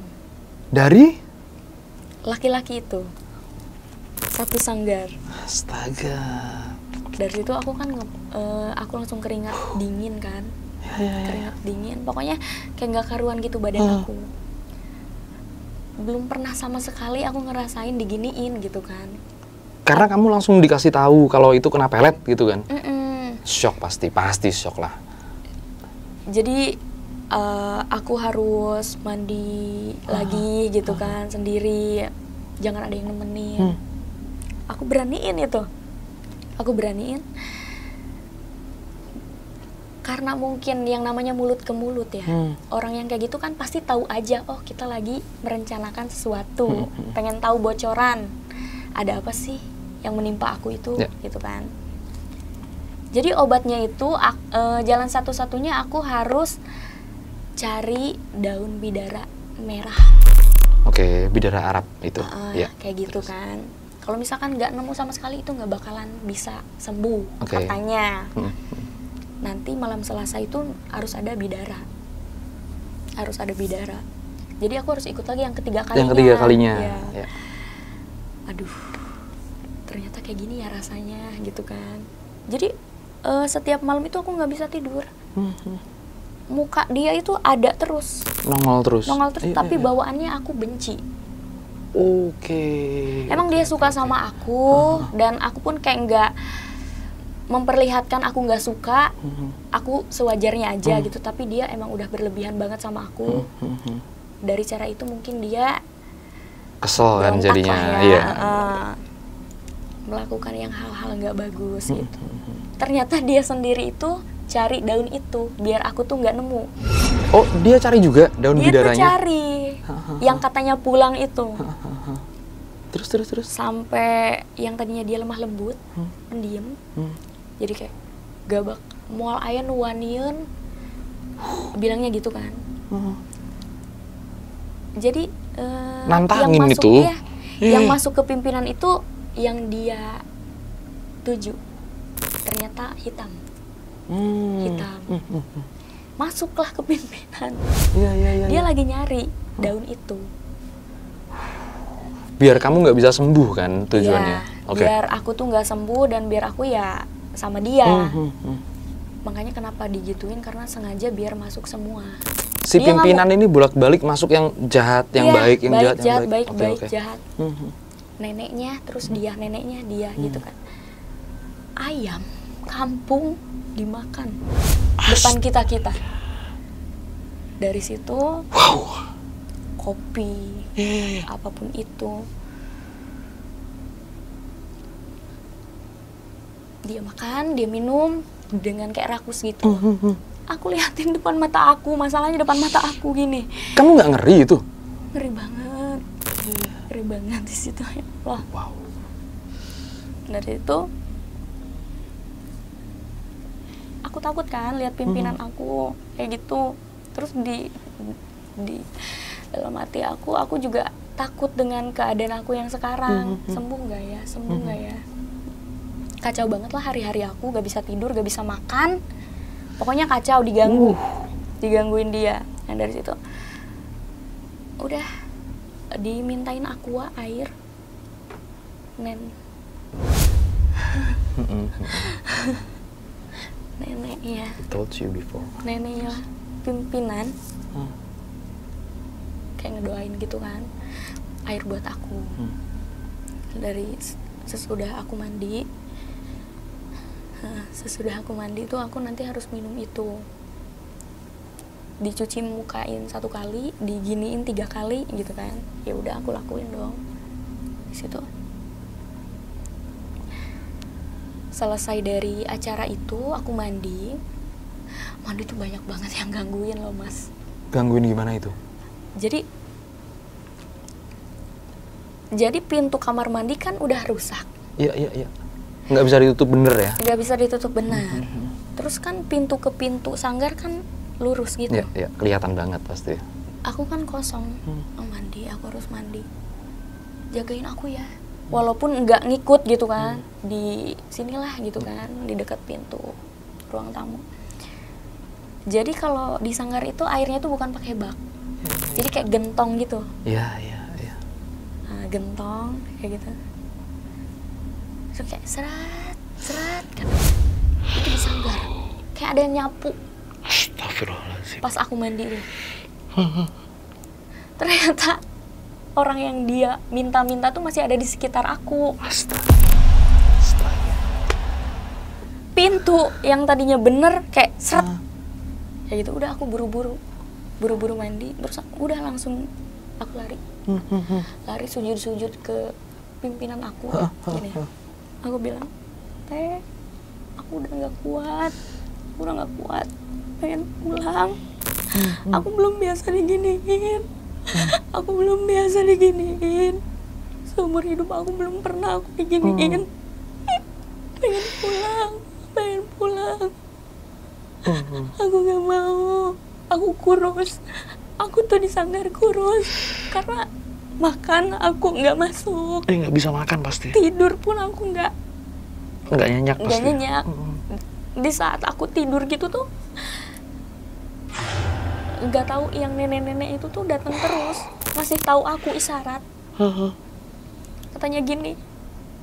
Dari?
Laki-laki itu. Satu sanggar.
Astaga.
Dari situ aku kan aku langsung keringat dingin kan. Keringat dingin. Pokoknya kayak nggak karuan gitu badan aku. Belum pernah sama sekali aku ngerasain diginiin gitu kan.
Karena kamu langsung dikasih tahu kalau itu kena pelet gitu kan. Shock pasti shock lah.
Jadi aku harus mandi lagi gitu kan sendiri. Jangan ada yang nemenin. Aku beraniin itu. Aku beraniin. Karena mungkin yang namanya mulut ke mulut ya. Orang yang kayak gitu kan pasti tahu aja, oh kita lagi merencanakan sesuatu. Pengen tahu bocoran. Ada apa sih yang menimpa aku itu gitu kan. Jadi obatnya itu jalan satu-satunya aku harus cari daun bidara merah.
Oke, bidara Arab itu.
Kayak gitu kan. Kalau misalkan nggak nemu sama sekali itu nggak bakalan bisa sembuh katanya. Nanti malam Selasa itu harus ada bidara. Harus ada bidara. Jadi aku harus ikut lagi yang ketiga kalinya.
Yang ketiga kalinya.
Ya. Aduh, ternyata kayak gini ya rasanya gitu kan. Jadi setiap malam itu aku nggak bisa tidur. Muka dia itu ada terus. Nongol terus, tapi bawaannya aku benci. Emang dia suka sama aku, dan aku pun kayak nggak memperlihatkan aku nggak suka. Aku sewajarnya aja gitu, tapi dia emang udah berlebihan banget sama aku. Dari cara itu mungkin dia
kesel kan jadinya.
Melakukan yang hal-hal nggak bagus gitu. Ternyata dia sendiri itu cari daun itu biar aku tuh nggak nemu.
Oh, dia cari juga daun bidaranya?
Dia tuh cari yang katanya pulang itu.
Terus?
Sampai yang tadinya dia lemah lembut, pendiam. Jadi kayak gabak moal aya nu wanian. Bilangnya gitu kan. Jadi
nantangin
yang masuk,
itu.
Yang masuk ke pimpinan itu yang dia tuju. Ternyata hitam. Masuklah ke pimpinan. Dia lagi nyari daun itu.
Biar kamu nggak bisa sembuh kan tujuannya?
Biar aku tuh nggak sembuh dan biar aku ya sama dia. Makanya kenapa digituin, karena sengaja biar masuk semua.
Si dia pimpinan ini bolak-balik masuk yang jahat, yang baik, yang
baik,
jahat, yang
baik. Baik, jahat. Neneknya, terus dia, neneknya dia gitu kan. Ayam kampung dimakan depan kita. Dari situ kopi, apapun itu dia makan, dia minum dengan kayak rakus gitu. Aku liatin depan mata aku, masalahnya depan mata aku gini.
Kamu nggak ngeri itu?
Ngeri banget, ngeri banget di situ ya Allah.
Wow.
Dari itu aku takut kan lihat pimpinan aku kayak gitu. Terus di dalam hati aku juga takut dengan keadaan aku yang sekarang. Sembuh nggak ya? Kacau banget lah hari-hari aku, gak bisa tidur, gak bisa makan. Pokoknya kacau, digangguin dia. Yang dari situ udah dimintain aqua, air, neneknya.
Told you before.
Neneknya pimpinan kayak ngedoain gitu kan, air buat aku. Dari sesudah aku mandi itu aku nanti harus minum itu. Dicuci mukain 1 kali, diginiin 3 kali gitu kan. Ya udah aku lakuin dong di situ. Selesai dari acara itu aku mandi tuh banyak banget yang gangguin loh Mas.
Gangguin gimana itu?
Jadi pintu kamar mandi kan udah rusak.
Iya. Nggak bisa ditutup bener ya?
Nggak bisa ditutup benar. Terus kan pintu ke pintu sanggar kan lurus gitu.
Iya, kelihatan banget pasti.
Aku kan kosong, mandi, aku harus mandi. Jagain aku ya. Walaupun nggak ngikut gitu kan, di sinilah gitu kan, di dekat pintu ruang tamu. Jadi kalau di sanggar itu airnya tuh bukan pakai bak, jadi kayak gentong gitu.
Iya.
Nah, gentong kayak gitu. Terus kayak seret kan. Itu di sanggar, kayak ada yang nyapu.
Astagfirullahaladzim.
Pas aku mandi nih. Ternyata orang yang dia minta-minta tuh masih ada di sekitar aku.
Astaga.
Pintu yang tadinya bener kayak seret. Kayak gitu, udah aku buru-buru mandi, terus udah langsung aku lari sujud ke pimpinan aku. Gini, aku bilang, Teh, aku udah nggak kuat, pengen pulang. Aku belum biasa diginiin. Seumur hidup aku belum pernah aku diginiin. Pengen pulang. Aku gak mau. Aku kurus. Aku tuh di sanggar kurus karena makan aku nggak masuk.
Nggak bisa makan pasti.
Tidur pun aku nggak
nyenyak pasti.
Nggak nyenyak. Di saat aku tidur gitu tuh nggak tahu yang nenek-nenek itu tuh datang terus, masih tahu aku isyarat. Katanya gini,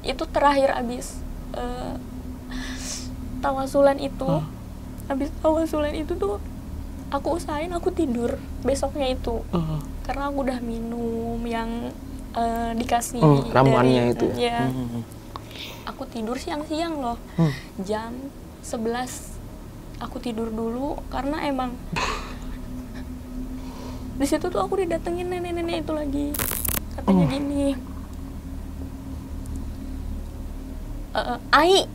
itu terakhir abis tawasulan itu. Habis tawasulan itu tuh aku usahain aku tidur besoknya itu. Karena aku udah minum yang dikasih
ramuannya itu.
Ya. Aku tidur siang-siang loh. Jam 11 aku tidur dulu karena emang di situ tuh aku didatengin nenek-nenek itu lagi. Katanya gini, Ai,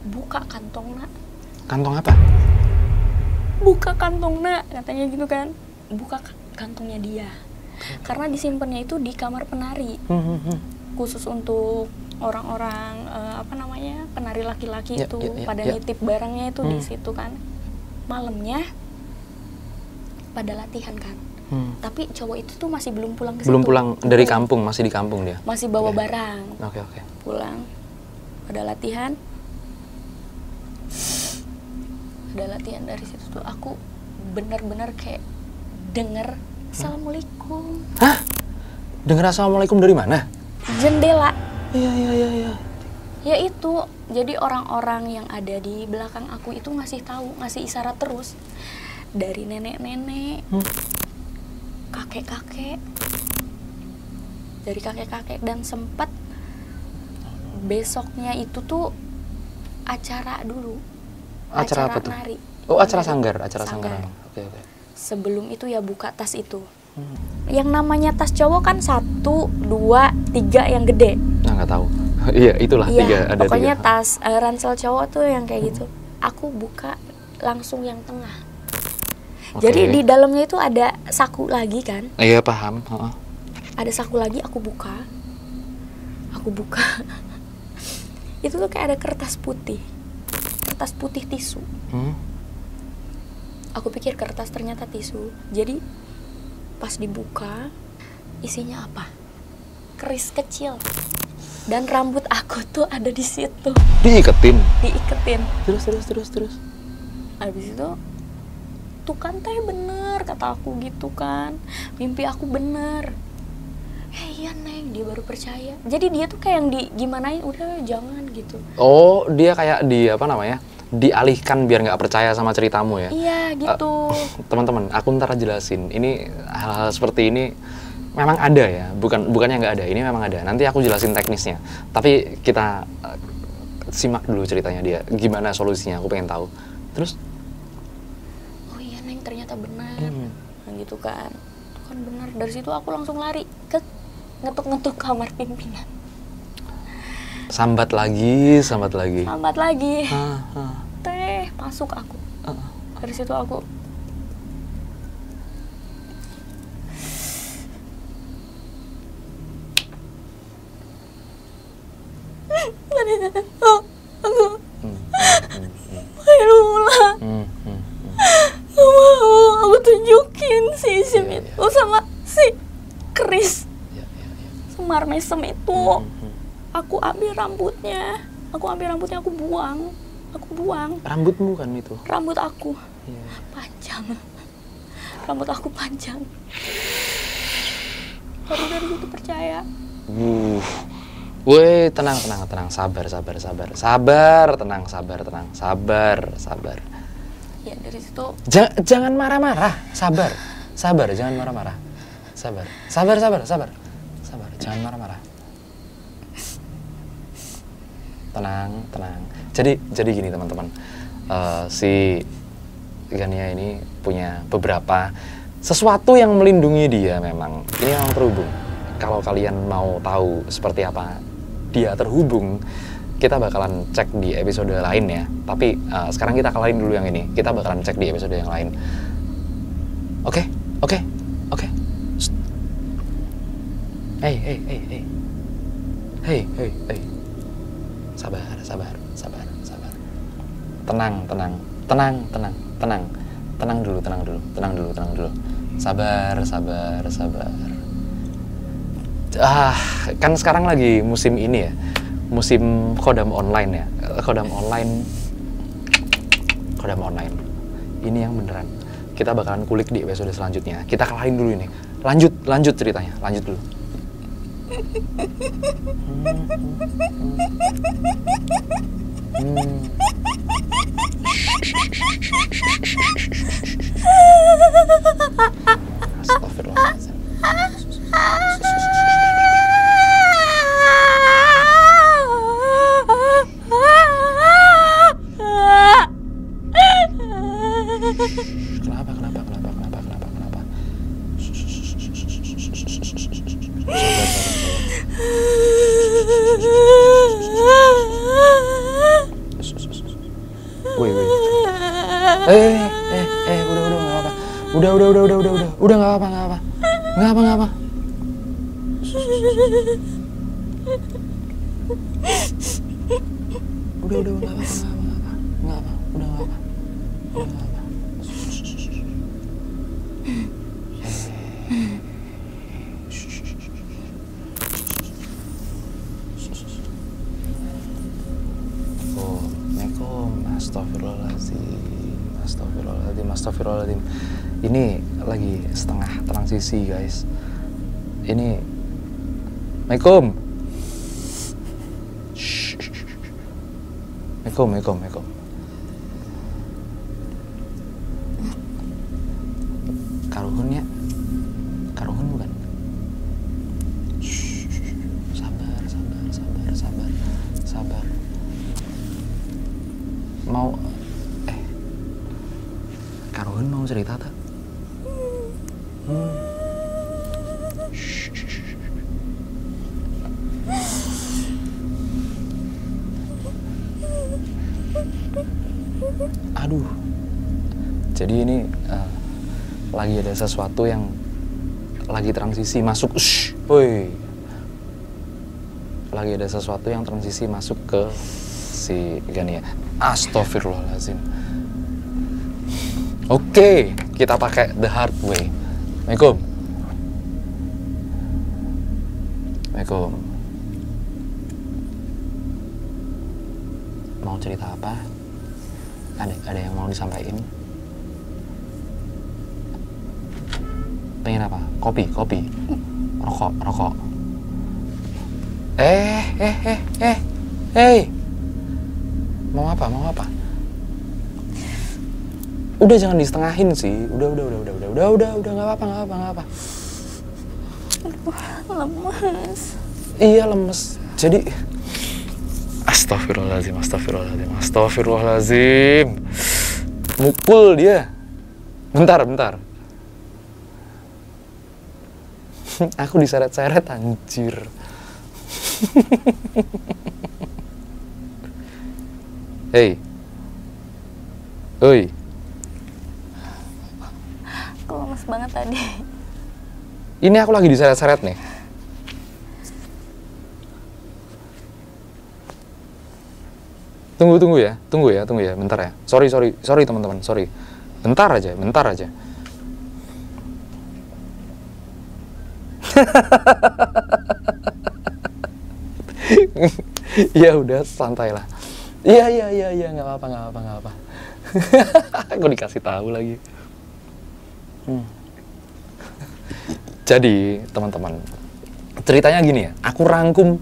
buka kantongna.
Kantong apa?
Buka kantongna, katanya gitu kan. Buka kantongnya dia. Karena disimpannya itu di kamar penari. Khusus untuk orang-orang penari laki-laki itu pada nitip barangnya itu di situ kan. Malamnya pada latihan kan. Tapi cowok itu tuh masih belum pulang ke situ.
Belum pulang dari kampung, masih di kampung dia.
Masih bawa barang.
Oke.
Pulang pada latihan. Dari situ tuh aku benar-benar kayak denger Assalamualaikum.
Hah? Denger Assalamualaikum dari mana?
Jendela.
Iya.
Ya itu, jadi orang-orang yang ada di belakang aku itu ngasih tahu, ngasih isyarat terus. Dari nenek-nenek, kakek-kakek, dari kakek-kakek, dan sempat besoknya itu tuh acara dulu.
Acara apa tuh?
Nari.
Oh, acara sanggar. Oke.
Sebelum itu ya buka tas itu. Yang namanya tas cowok kan 1, 2, 3 yang gede.
Nah, nggak tahu. Iya, itulah 3 ada 3.
Pokoknya tas ransel cowok tuh yang kayak gitu. Aku buka langsung yang tengah. Jadi di dalamnya itu ada saku lagi kan?
Iya, paham.
Ada saku lagi, aku buka. Itu tuh kayak ada kertas putih tisu. Aku pikir kertas, ternyata tisu. Jadi pas dibuka isinya apa? Keris kecil. Dan rambut aku tuh ada di situ.
Diiketin. Terus.
Habis itu tuh kan Teh bener kata aku gitu kan. Mimpi aku bener. Iya Neng, dia baru percaya. Jadi dia tuh kayak yang gimanain, udah jangan gitu. Oh,
dia kayak dialihkan biar nggak percaya sama ceritamu ya?
Iya gitu.
Teman-teman, aku ntar jelasin. Ini hal-hal seperti ini memang ada ya, bukannya nggak ada, ini memang ada. Nanti aku jelasin teknisnya. Tapi kita simak dulu ceritanya dia, gimana solusinya, aku pengen tahu. Terus?
Oh iya Neng, ternyata benar. Nah, gitu kan. Itu kan benar. Dari situ aku langsung lari ke ngetuk-ngetuk kamar pimpinan.
Sambat lagi.
Teh, masuk aku. Dari situ aku aku tunjukin si Isim itu sama si Chris Semar Mesem itu. Aku ambil rambutnya, aku buang.
Rambutmu kan itu?
Rambut aku panjang. Rambut aku panjang. Baru dari situ percaya.
Woi, tenang, sabar.
Ya dari situ.
Jangan marah-marah, sabar, jangan marah-marah, sabar, jangan marah-marah. Tenang. Jadi gini teman-teman, si Gania ini punya beberapa sesuatu yang melindungi dia memang. Ini memang terhubung. Kalau kalian mau tahu seperti apa dia terhubung, kita bakalan cek di episode lain ya. Tapi sekarang kita kalahin dulu yang ini. Kita bakalan cek di episode yang lain. Oke. Hey. Sabar. Tenang dulu. Sabar. Kan sekarang lagi musim ini ya. Musim kodam online ya. Kodam online. Ini yang beneran. Kita bakalan kulik di episode selanjutnya. Kita kalahin dulu ini. Lanjut ceritanya. Lanjut dulu. Astagfirullahaladzim. Kenapa? Woi. Udah nggak apa. Udah nggak apa. Astagfirullahaladzim. Ini lagi setengah transisi guys. Ini Assalamualaikum. Assalamualaikum. Karuhun bukan? Sabar. Karuhun mau cerita tak? Aduh. Jadi ini lagi ada sesuatu yang lagi transisi masuk. Lagi ada sesuatu yang transisi masuk ke si Gania. Astagfirullahaladzim. Oke, kita pakai the hard way. Assalamualaikum. Mau cerita apa? Ada yang mau disampaikan? Pengen apa? Kopi. Rokok. Mau apa? Udah jangan disetengahin sih. Udah nggak apa.
Lemes.
Iya lemes. Jadi astagfirullahaladzim, astagfirullahaladzim, astagfirullahaladzim. Mukul dia. Bentar. Aku diseret-seret anjir. Hei. Oi.
Aku lemes banget tadi.
Ini aku lagi diseret-seret nih. Tunggu ya, bentar ya. Sorry teman-teman, sorry. Bentar aja. Ya udah, santai lah. Iya, nggak apa. Aku dikasih tahu lagi. Jadi teman-teman, ceritanya gini ya. Aku rangkum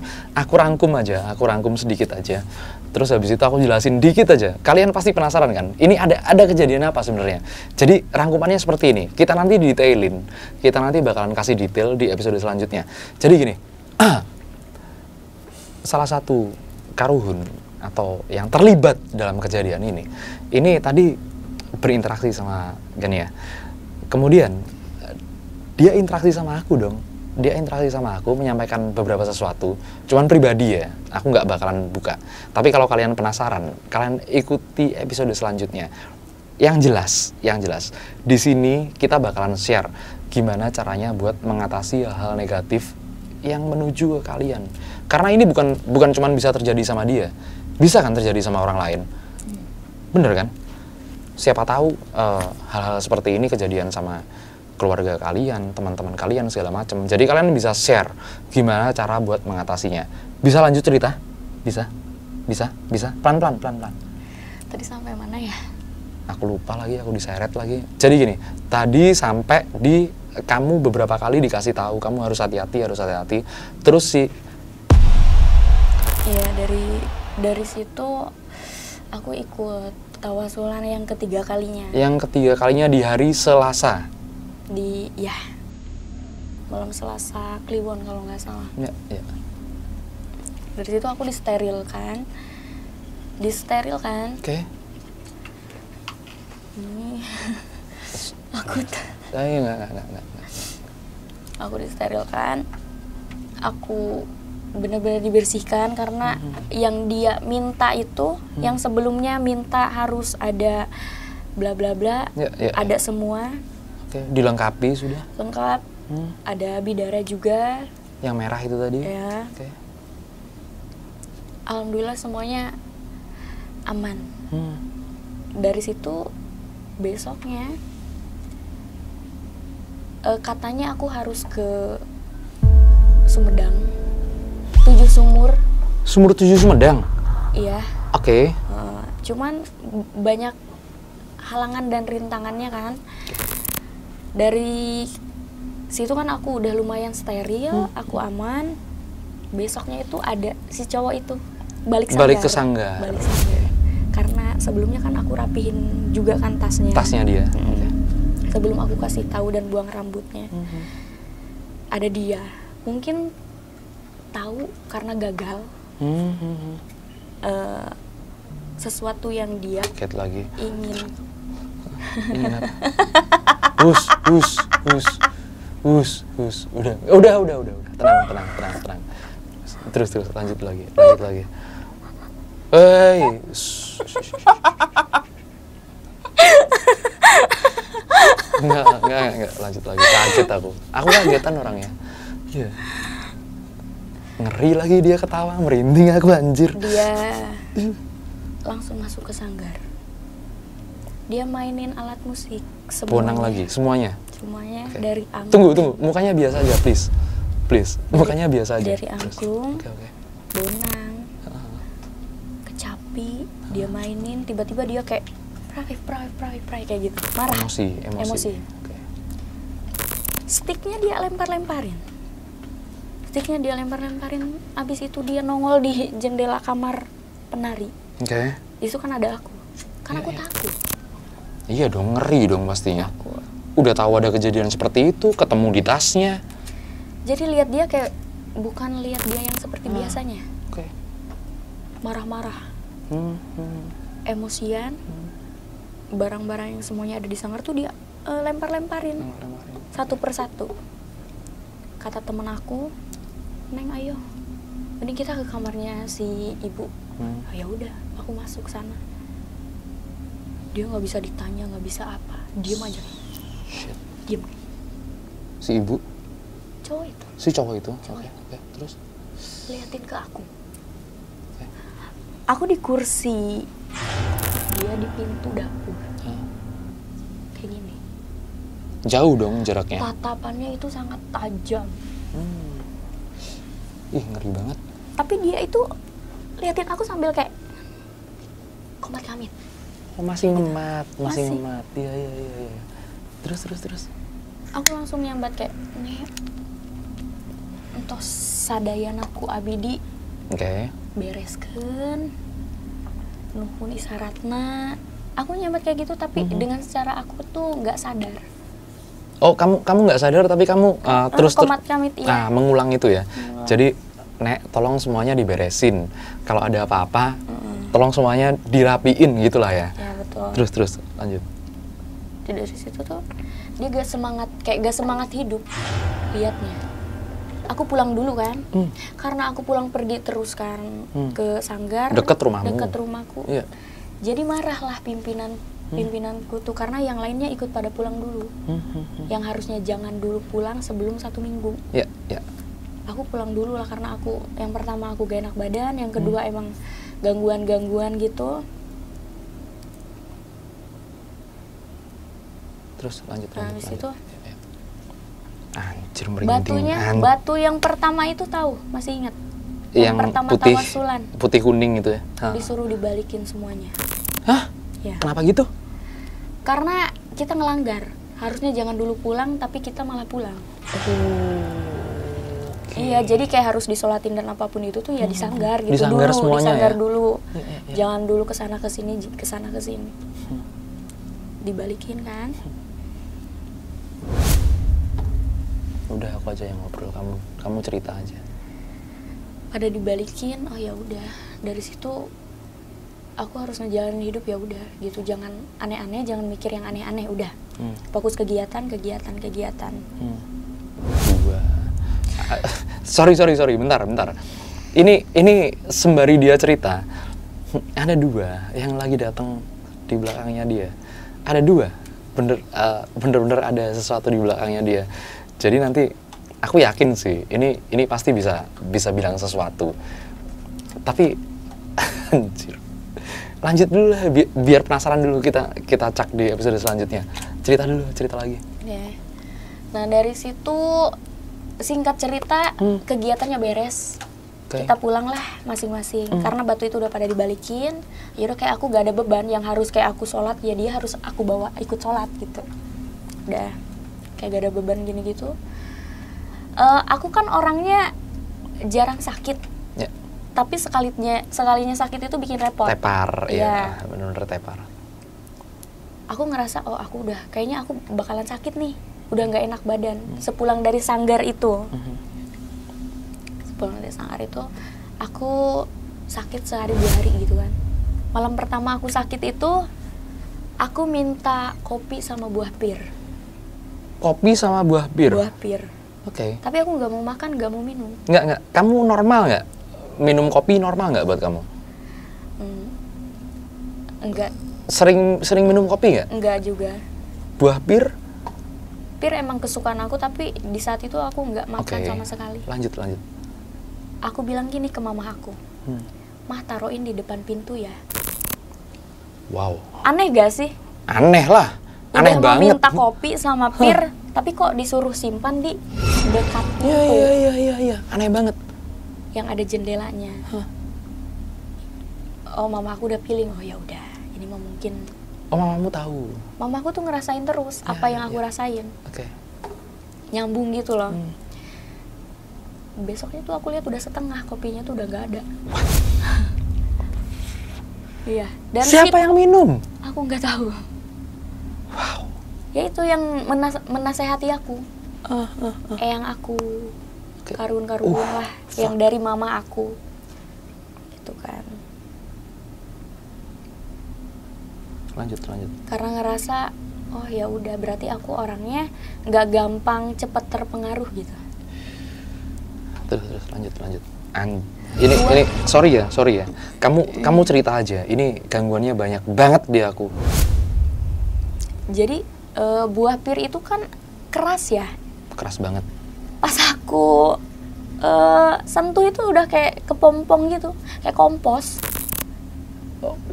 sedikit aja. Terus habis itu aku jelasin dikit aja. Kalian pasti penasaran kan? Ini ada kejadian apa sebenarnya? Jadi rangkumannya seperti ini. Kita nanti detailin. Kita nanti bakalan kasih detail di episode selanjutnya. Jadi gini. Salah satu karuhun atau yang terlibat dalam kejadian ini tadi berinteraksi sama Gania. Kemudian dia interaksi sama aku dong. Dia interaksi sama aku, menyampaikan beberapa sesuatu. Cuman pribadi ya, aku nggak bakalan buka. Tapi kalau kalian penasaran, kalian ikuti episode selanjutnya. Yang jelas, di sini kita bakalan share gimana caranya buat mengatasi hal-hal negatif yang menuju ke kalian. Karena ini bukan cuman bisa terjadi sama dia, bisa kan terjadi sama orang lain. Bener kan? Siapa tahu hal-hal seperti ini kejadian sama keluarga kalian, teman-teman kalian, segala macam. Jadi kalian bisa share gimana cara buat mengatasinya. Bisa lanjut cerita? Bisa. Pelan-pelan.
Tadi sampai mana ya?
Aku lupa lagi, aku diseret lagi. Jadi gini, tadi sampai di kamu beberapa kali dikasih tahu kamu harus hati-hati. Terus
Iya, dari situ aku ikut tawasulan yang ketiga kalinya.
Yang ketiga kalinya di hari Selasa.
Malam Selasa Kliwon kalau nggak salah.
Ya.
Dari situ aku disterilkan.
Oke.
Ini aku
Enggak.
Aku disterilkan. Aku benar-benar dibersihkan karena yang dia minta itu, yang sebelumnya minta harus ada bla bla bla, ada semua.
Oke, dilengkapi sudah.
Lengkap. Ada bidara juga.
Yang merah itu tadi.
Ya.
Oke.
Alhamdulillah semuanya aman. Dari situ besoknya katanya aku harus ke Sumedang. 7 sumur.
Sumur 7 Sumedang?
Iya.
Oke.
Cuman banyak halangan dan rintangannya kan. Dari situ kan aku udah lumayan steril, aku aman. Besoknya itu ada si cowok itu balik
ke sanggar.
Karena sebelumnya kan aku rapihin juga kan tasnya
dia.
Sebelum aku kasih tahu dan buang rambutnya. Ada dia. Mungkin tahu karena gagal. Sesuatu yang dia ingin
apa? Hus. Udah. Tenang. Terus lanjut lagi. Hei. Enggak, lanjut lagi. Kaget aku. Aku kagetan orangnya. Iya. Ngeri lagi dia ketawa, merinding aku anjir.
Dia langsung masuk ke sanggar. Dia mainin alat musik semuanya.
Bonang lagi, semuanya?
Semuanya,
okay.
dari angklung.
Tunggu, mukanya biasa aja, please. Mukanya biasa aja.
Dari angklung,
okay.
bonang, kecapi, dia mainin, tiba-tiba dia kayak pray kayak gitu, marah. Emosi.
Okay.
Sticknya dia lempar-lemparin, abis itu dia nongol di jendela kamar penari.
Oke.
Itu kan ada aku, aku takut.
Iya dong, ngeri dong pastinya.
Takut.
Udah tahu ada kejadian seperti itu, ketemu di tasnya.
Jadi lihat dia kayak bukan lihat dia yang seperti biasanya.
Oke.
Marah-marah, emosian, barang-barang yang semuanya ada di sanggar tuh dia lempar-lemparin satu persatu. Kata temen aku, Neng ayo, mending kita ke kamarnya si ibu. Oh, ya udah, aku masuk sana. Dia nggak bisa ditanya, nggak bisa apa, diem aja.
Shit.
Diem.
Si ibu?
Cowok itu.
Si cowok itu?
Cowok.
Oke. Terus?
Liatin ke aku.
Oke.
Aku di kursi, dia di pintu dapur. Kayak gini.
Jauh dong jaraknya.
Tatapannya itu sangat tajam.
Ih, ngeri banget.
Tapi dia itu liatin aku sambil kayak komat kamit.
Oh, masih ngemat, masih
Masih.
ngemat. Iya. Terus.
Aku langsung nyambat kayak, Nek, entos sadayanaku abidi
Oke.
bereskeun nuhun isyaratna. Aku nyambat kayak gitu tapi dengan secara aku tuh nggak sadar.
Oh, kamu nggak sadar tapi kamu terus
komat kamit, iya.
mengulang itu ya.
Mengulang.
Jadi, Nek, tolong semuanya diberesin. Kalau ada apa-apa, tolong semuanya dirapiin gitulah ya.
Ya betul.
Terus lanjut.
Dari situ tuh dia gak semangat hidup liatnya. Aku pulang dulu kan, karena aku pulang pergi terus kan ke sanggar.
Deket rumahmu.
Deket rumahku.
Iya.
Jadi marahlah pimpinanku tuh karena yang lainnya ikut pada pulang dulu. Yang harusnya jangan dulu pulang sebelum 1 minggu.
Iya.
Aku pulang dulu lah karena aku yang pertama aku gak enak badan, yang kedua emang gangguan gitu.
Terus lanjut.
Nah, habis itu
Anjir, merinding.
Batu yang pertama itu tahu, masih ingat?
Yang
pertama
putih,
tawasulan.
putih kuning itu ya?
Disuruh dibalikin semuanya.
Hah?
Ya.
Kenapa gitu?
Karena kita ngelanggar. Harusnya jangan dulu pulang, tapi kita malah pulang. Iya, jadi kayak harus disolatin dan apapun itu tuh ya disanggar gitu
Disanggar
dulu.
semuanya
Disanggar
ya?
dulu.
Iya.
Jangan dulu kesana kesini, kesana kesini. Dibalikin kan?
Udah, aku aja yang ngobrol, kamu cerita aja.
Pada dibalikin, oh ya udah. Dari situ aku harus ngejalanin hidup ya udah gitu. Jangan aneh-aneh, jangan mikir yang aneh-aneh, udah. Fokus kegiatan.
Sorry, bentar. Ini sembari dia cerita, ada 2 yang lagi datang di belakangnya dia. Ada 2, bener-bener ada sesuatu di belakangnya dia. Jadi nanti aku yakin sih, ini pasti bisa bilang sesuatu. Tapi anjir. Lanjut dulu lah, biar penasaran dulu, kita cak di episode selanjutnya. Cerita lagi.
Yeah. Nah dari situ singkat cerita kegiatannya beres.
Okay.
Kita pulang lah masing-masing karena batu itu udah pada dibalikin. Ya udah kayak aku gak ada beban yang harus kayak aku sholat, ya dia harus aku bawa ikut sholat gitu. Udah kayak gak ada beban gini gitu. Aku kan orangnya jarang sakit.
Yeah.
Tapi sekalinya sakit itu bikin repot.
Tepar,
ya
bener-bener tepar.
Aku ngerasa kayaknya aku bakalan sakit nih, udah nggak enak badan. Sepulang dari sanggar itu, aku sakit sehari 2 hari gitu kan. Malam pertama aku sakit itu, aku minta kopi sama buah pir.
Kopi sama buah pir?
Buah pir.
Oke.
Tapi aku nggak mau makan, nggak mau minum.
Nggak. Kamu normal nggak? Minum kopi normal nggak buat kamu?
Enggak.
Sering minum kopi nggak?
Enggak juga.
Buah pir?
Pir emang kesukaan aku, tapi di saat itu aku nggak makan sama sekali.
Lanjut.
Aku bilang gini ke mama aku, Mah taruhin di depan pintu ya.
Wow.
Aneh gak sih?
Aneh lah. Aneh
udah
banget.
Minta kopi sama pir, tapi kok disuruh simpan di dekat pintu.
Iya. Aneh banget.
Yang ada jendelanya. Oh, mama aku udah feeling, oh ya udah, ini mah mungkin.
Oh, mamamu tahu.
Mama aku tuh ngerasain terus apa yang aku rasain.
Oke.
Nyambung gitu loh. Besoknya tuh aku lihat udah setengah, kopinya tuh udah gak ada. Iya.
Siapa yang minum?
Aku nggak tahu.
Wow.
Ya itu yang menasehati aku. Eyang aku. karun-karun lah yang dari mama aku gitu kan.
Lanjut.
Karena ngerasa oh ya udah berarti aku orangnya nggak gampang cepet terpengaruh gitu.
Terus lanjut. Ini sorry ya. Kamu cerita aja. Ini gangguannya banyak banget di aku.
Jadi buah pir itu kan keras ya.
Keras banget.
Pas aku sentuh itu udah kayak kepompong gitu, kayak kompos.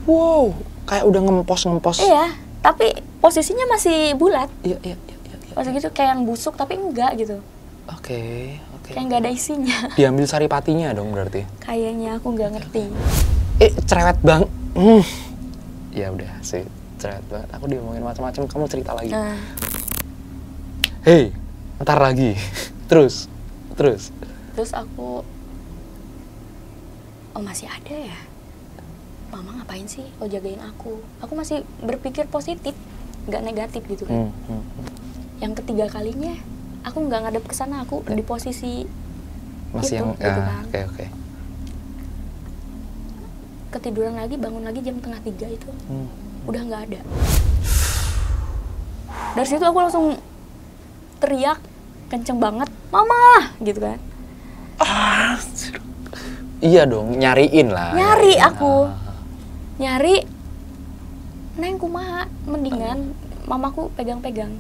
Wow, kayak udah ngempos.
Iya, tapi posisinya masih bulat.
Iya.
Masih gitu kayak yang busuk tapi enggak gitu.
Oke.
Kayak nggak ada isinya.
Diambil saripatinya dong berarti.
Kayaknya aku nggak ngerti.
Cerewet bang. Ya udah sih, cerewet banget. Aku diomongin macam-macam, kamu cerita lagi. Hei, ntar lagi. Terus.
Terus aku, oh masih ada ya? Mama ngapain sih? Oh jagain aku. Aku masih berpikir positif, nggak negatif gitu kan. Yang ketiga kalinya, aku nggak ngadep ke sana, aku di posisi
masih
gitu,
yang
gitu kan.
Oke.
Ketiduran lagi, bangun lagi jam 2:30 itu. Udah nggak ada. Dari situ aku langsung teriak kenceng banget, "Mama!" gitu kan.
Iya dong, nyariin lah.
Nyari aku. Nyari. Neng kumaha, mendingan mamaku pegang-pegang.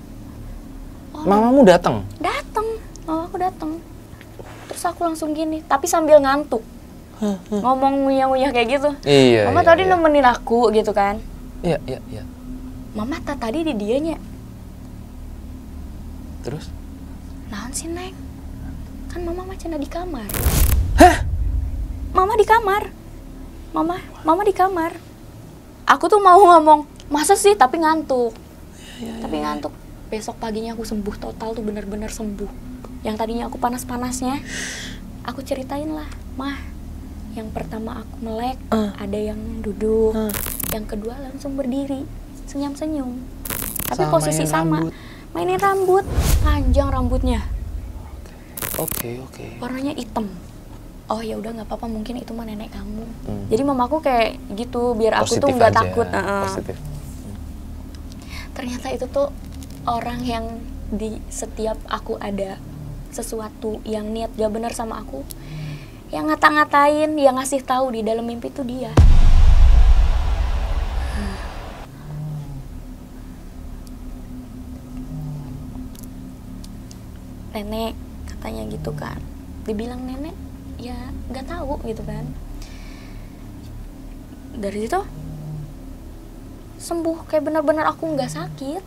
Mamamu datang?
Mamaku datang. Terus aku langsung gini, tapi sambil ngantuk. Ngomong ngunyah-ngunyah kayak gitu.
Iya.
Mama tadi nemenin aku gitu kan.
Iya.
Mama tadi di dianya.
Terus?
Naon sih, Neng? Kan mama macana di kamar.
Hah?
Mama di kamar. Mama di kamar. Aku tuh mau ngomong, masa sih, tapi ngantuk. Tapi ngantuk. Besok paginya aku sembuh total tuh, bener-bener sembuh. Yang tadinya aku panas-panasnya, aku ceritain lah, Mah, yang pertama aku melek, ada yang duduk, yang kedua langsung berdiri, senyum-senyum. Tapi posisi sama, mainin rambut, panjang rambutnya.
Oke.
Warnanya hitam. Oh ya udah nggak apa-apa, mungkin itu mah nenek kamu. Jadi mamaku kayak gitu biar aku
Positif
tuh nggak
aja,
takut.
Positif.
Ternyata itu tuh orang yang di setiap aku ada sesuatu yang niat gak benar sama aku, yang ngata-ngatain, yang ngasih tahu di dalam mimpi tuh dia. Nenek katanya gitu kan. Dibilang nenek, ya nggak tahu gitu kan. Dari situ sembuh, kayak benar-benar aku nggak sakit.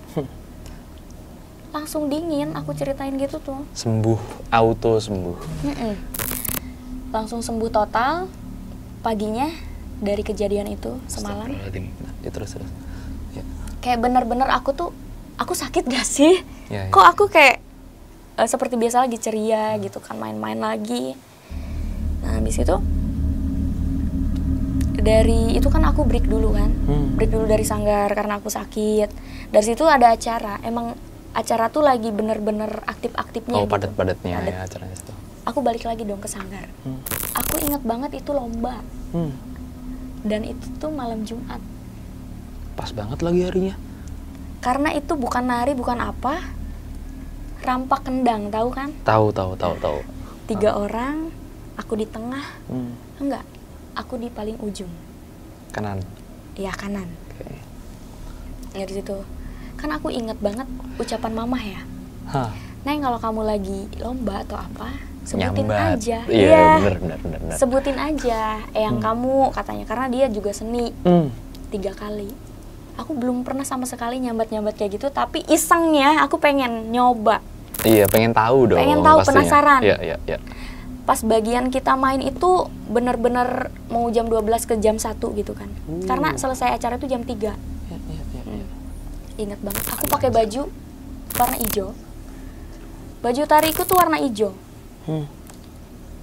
Langsung dingin, aku ceritain gitu tuh.
Sembuh, auto sembuh.
Langsung sembuh total. Paginya dari kejadian itu semalam.
Terus. Ya.
Kayak benar-benar aku sakit gak sih?
Ya.
Kok aku kayak seperti biasa lagi ceria gitu kan, main-main lagi. Nah habis itu dari itu kan aku break dulu kan, break dulu dari sanggar karena aku sakit. Dari situ ada acara, emang acara tuh lagi bener-bener aktif-aktifnya.
Oh gitu. Padat-padatnya
Padat.
ya acaranya itu.
Aku balik lagi dong ke sanggar. Aku inget banget itu lomba. Dan itu tuh malam Jumat.
Pas banget lagi harinya.
Karena itu bukan nari, bukan apa. Rampak kendang, tahu kan?
Tahu.
3 orang, aku di tengah. Enggak, aku di paling ujung.
Kanan.
Iya, kanan.
Oke.
Ya di situ. Kan aku inget banget ucapan mama ya. Neng, kalau kamu lagi lomba atau apa, sebutin
Nyambat.
aja.
Iya, bener.
Sebutin aja yang kamu katanya, karena dia juga seni. 3 kali. Aku belum pernah sama sekali nyambat-nyambat kayak gitu, tapi isengnya aku pengen nyoba.
Iya, pengen tahu dong.
Pengen tahu,
pastinya.
penasaran.
Iya.
Pas bagian kita main itu bener-bener mau jam 12 ke jam 1 gitu kan. Karena selesai acara itu jam 3.
Iya.
Ingat banget, aku pakai baju warna hijau. Baju tariku tuh warna hijau.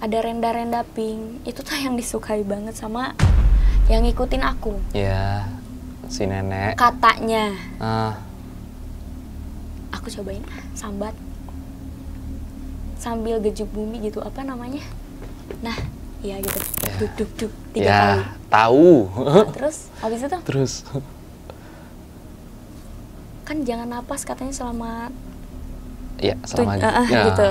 Ada renda-renda pink. Itu tuh yang disukai banget sama yang ngikutin aku.
Iya, si nenek.
Katanya. Aku cobain sambat. sambil gejuk bumi gitu, apa namanya? Nah, iya gitu.
Ya.
Duk duk duk 3
Ya,
kali.
tahu.
Nah, terus habis itu
Terus
kan jangan napas katanya selama
ya selama
gitu.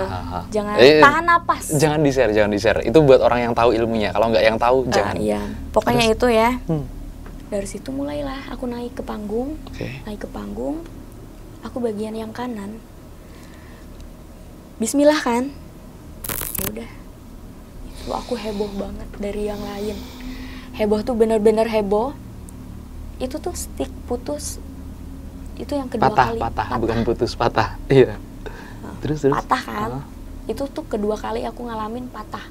Jangan tahan napas.
Jangan di-share. Itu buat orang yang tahu ilmunya. Kalau nggak yang tahu jangan.
Iya, pokoknya
Terus?
itu ya.
Hmm.
Dari situ mulailah aku naik ke panggung.
Oke.
Naik ke panggung. Aku bagian yang kanan. Bismillah kan. Ya udah. Itu aku heboh banget dari yang lain. Heboh tuh bener-bener heboh. Itu tuh stick putus. Itu yang kedua kali.
Patah, bukan putus, patah. Iya. Terus.
Patah kan. Itu tuh kedua kali aku ngalamin patah.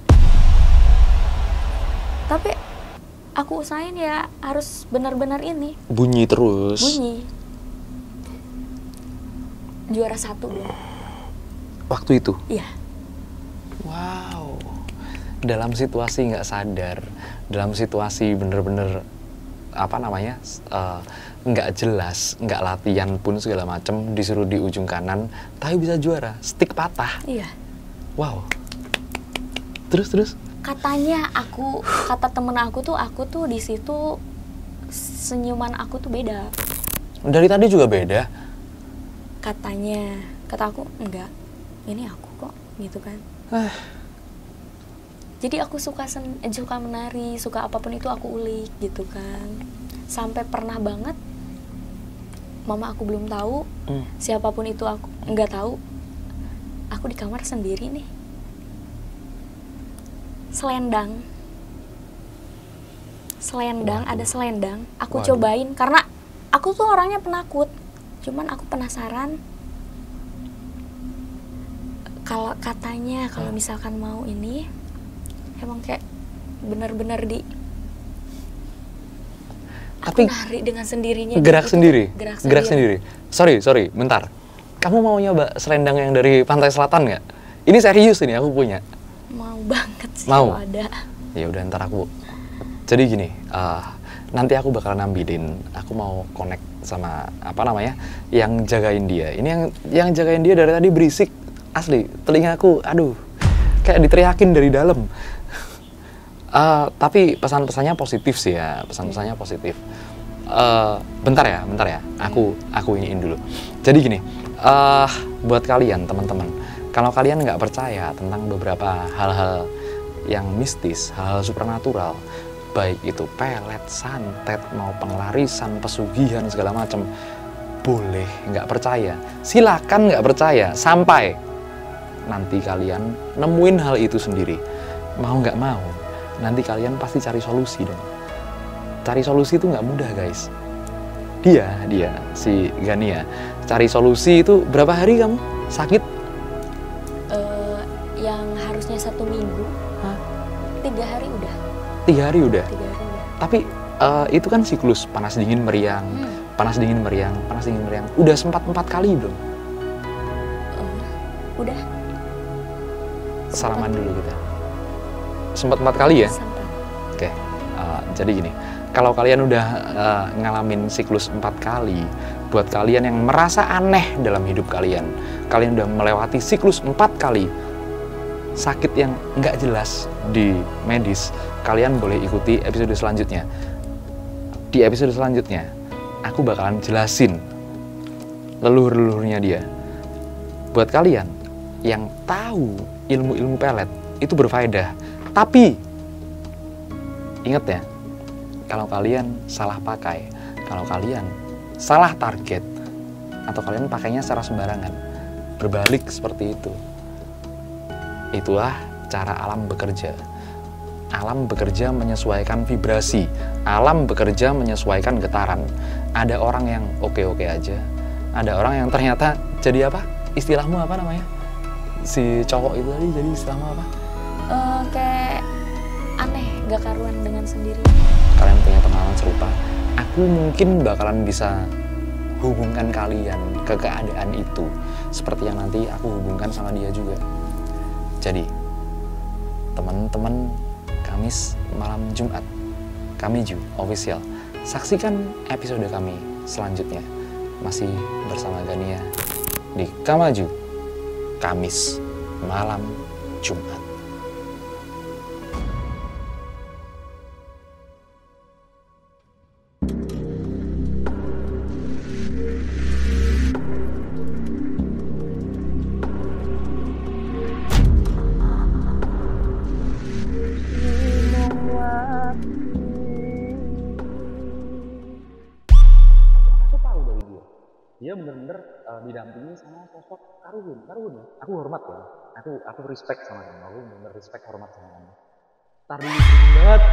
Tapi aku usahain ya harus benar-benar ini.
Bunyi terus.
Bunyi. Juara 1 dong.
Waktu itu.
Iya.
Wow. Dalam situasi nggak sadar, dalam situasi bener-bener apa namanya nggak jelas, nggak latihan pun segala macem, disuruh di ujung kanan, tapi bisa juara, stick patah.
Iya.
Wow. Terus.
Katanya kata temen aku tuh di situ senyuman aku tuh beda.
Dari tadi juga beda.
Katanya, kata aku enggak, ini aku kok, gitu kan. Jadi aku suka menari, suka apapun itu aku ulik gitu kan. Sampai pernah banget mama aku belum tahu, siapapun itu aku nggak tahu. Aku di kamar sendiri nih. Selendang, ada selendang. Aku cobain karena aku tuh orangnya penakut. Cuman aku penasaran. Kalau katanya kalau misalkan mau ini emang kayak bener-bener
tapi
nari dengan sendirinya.
Gerak sendiri.
Gerak sendiri.
Sorry, bentar. Kamu mau nyoba selendang yang dari pantai selatan nggak? Ini serius ini, aku punya.
Mau banget sih
Mau?
kalau ada.
Ya udah ntar aku. Jadi gini, nanti aku bakal nambilin. Aku mau connect sama apa namanya, yang jagain dia. Ini yang jagain dia dari tadi berisik. Asli, telingaku, aduh, kayak diteriakin dari dalam. Tapi pesan-pesannya positif sih ya, pesan-pesannya positif. Bentar ya, aku iniin dulu. Jadi gini, buat kalian teman-teman, kalau kalian nggak percaya tentang beberapa hal-hal yang mistis, hal-hal supernatural, baik itu pelet, santet, mau penglarisan, pesugihan segala macam, boleh nggak percaya, silakan nggak percaya sampai nanti kalian nemuin hal itu sendiri. Mau nggak mau, nanti kalian pasti cari solusi dong. Cari solusi itu nggak mudah guys. Dia si Gania cari solusi itu berapa hari kamu sakit?
Yang harusnya 1 minggu, 3 hari udah.
3 hari udah.
3 hari udah.
Tapi itu kan siklus panas dingin meriang, panas dingin meriang. Udah sempat 4 kali belum?
Udah.
Salaman dulu kita. Sempat 4 kali ya?
Sempat.
Oke. Jadi gini, kalau kalian udah ngalamin siklus 4 kali, buat kalian yang merasa aneh dalam hidup kalian udah melewati siklus 4 kali sakit yang nggak jelas di medis, kalian boleh ikuti episode selanjutnya. Di episode selanjutnya, aku bakalan jelasin leluhur-leluhurnya dia. Buat kalian yang tahu ilmu-ilmu pelet, itu berfaedah. Tapi, ingat ya, kalau kalian salah pakai, kalau kalian salah target, atau kalian pakainya secara sembarangan, berbalik seperti itu. Itulah cara alam bekerja. Alam bekerja menyesuaikan vibrasi. Alam bekerja menyesuaikan getaran. Ada orang yang oke-oke aja. Ada orang yang ternyata jadi apa? Istilahmu apa namanya? Si cowok itu tadi jadi istilahmu apa?
Kayak aneh, gak karuan dengan sendiri.
Kalian punya pengalaman serupa. Aku mungkin bakalan bisa hubungkan kalian ke keadaan itu. Seperti yang nanti aku hubungkan sama dia juga. Jadi, teman-teman, Kamis malam Jumat, Kamiju Official. Saksikan episode kami selanjutnya. Masih bersama Gania di Kamaju Kamis malam Jumat. Dia bener-bener didampingi sama sosok Karun ya. Aku hormat ya. Aku respect sama dia. Aku bener-bener respect hormat sama dia. Tar dulu banget.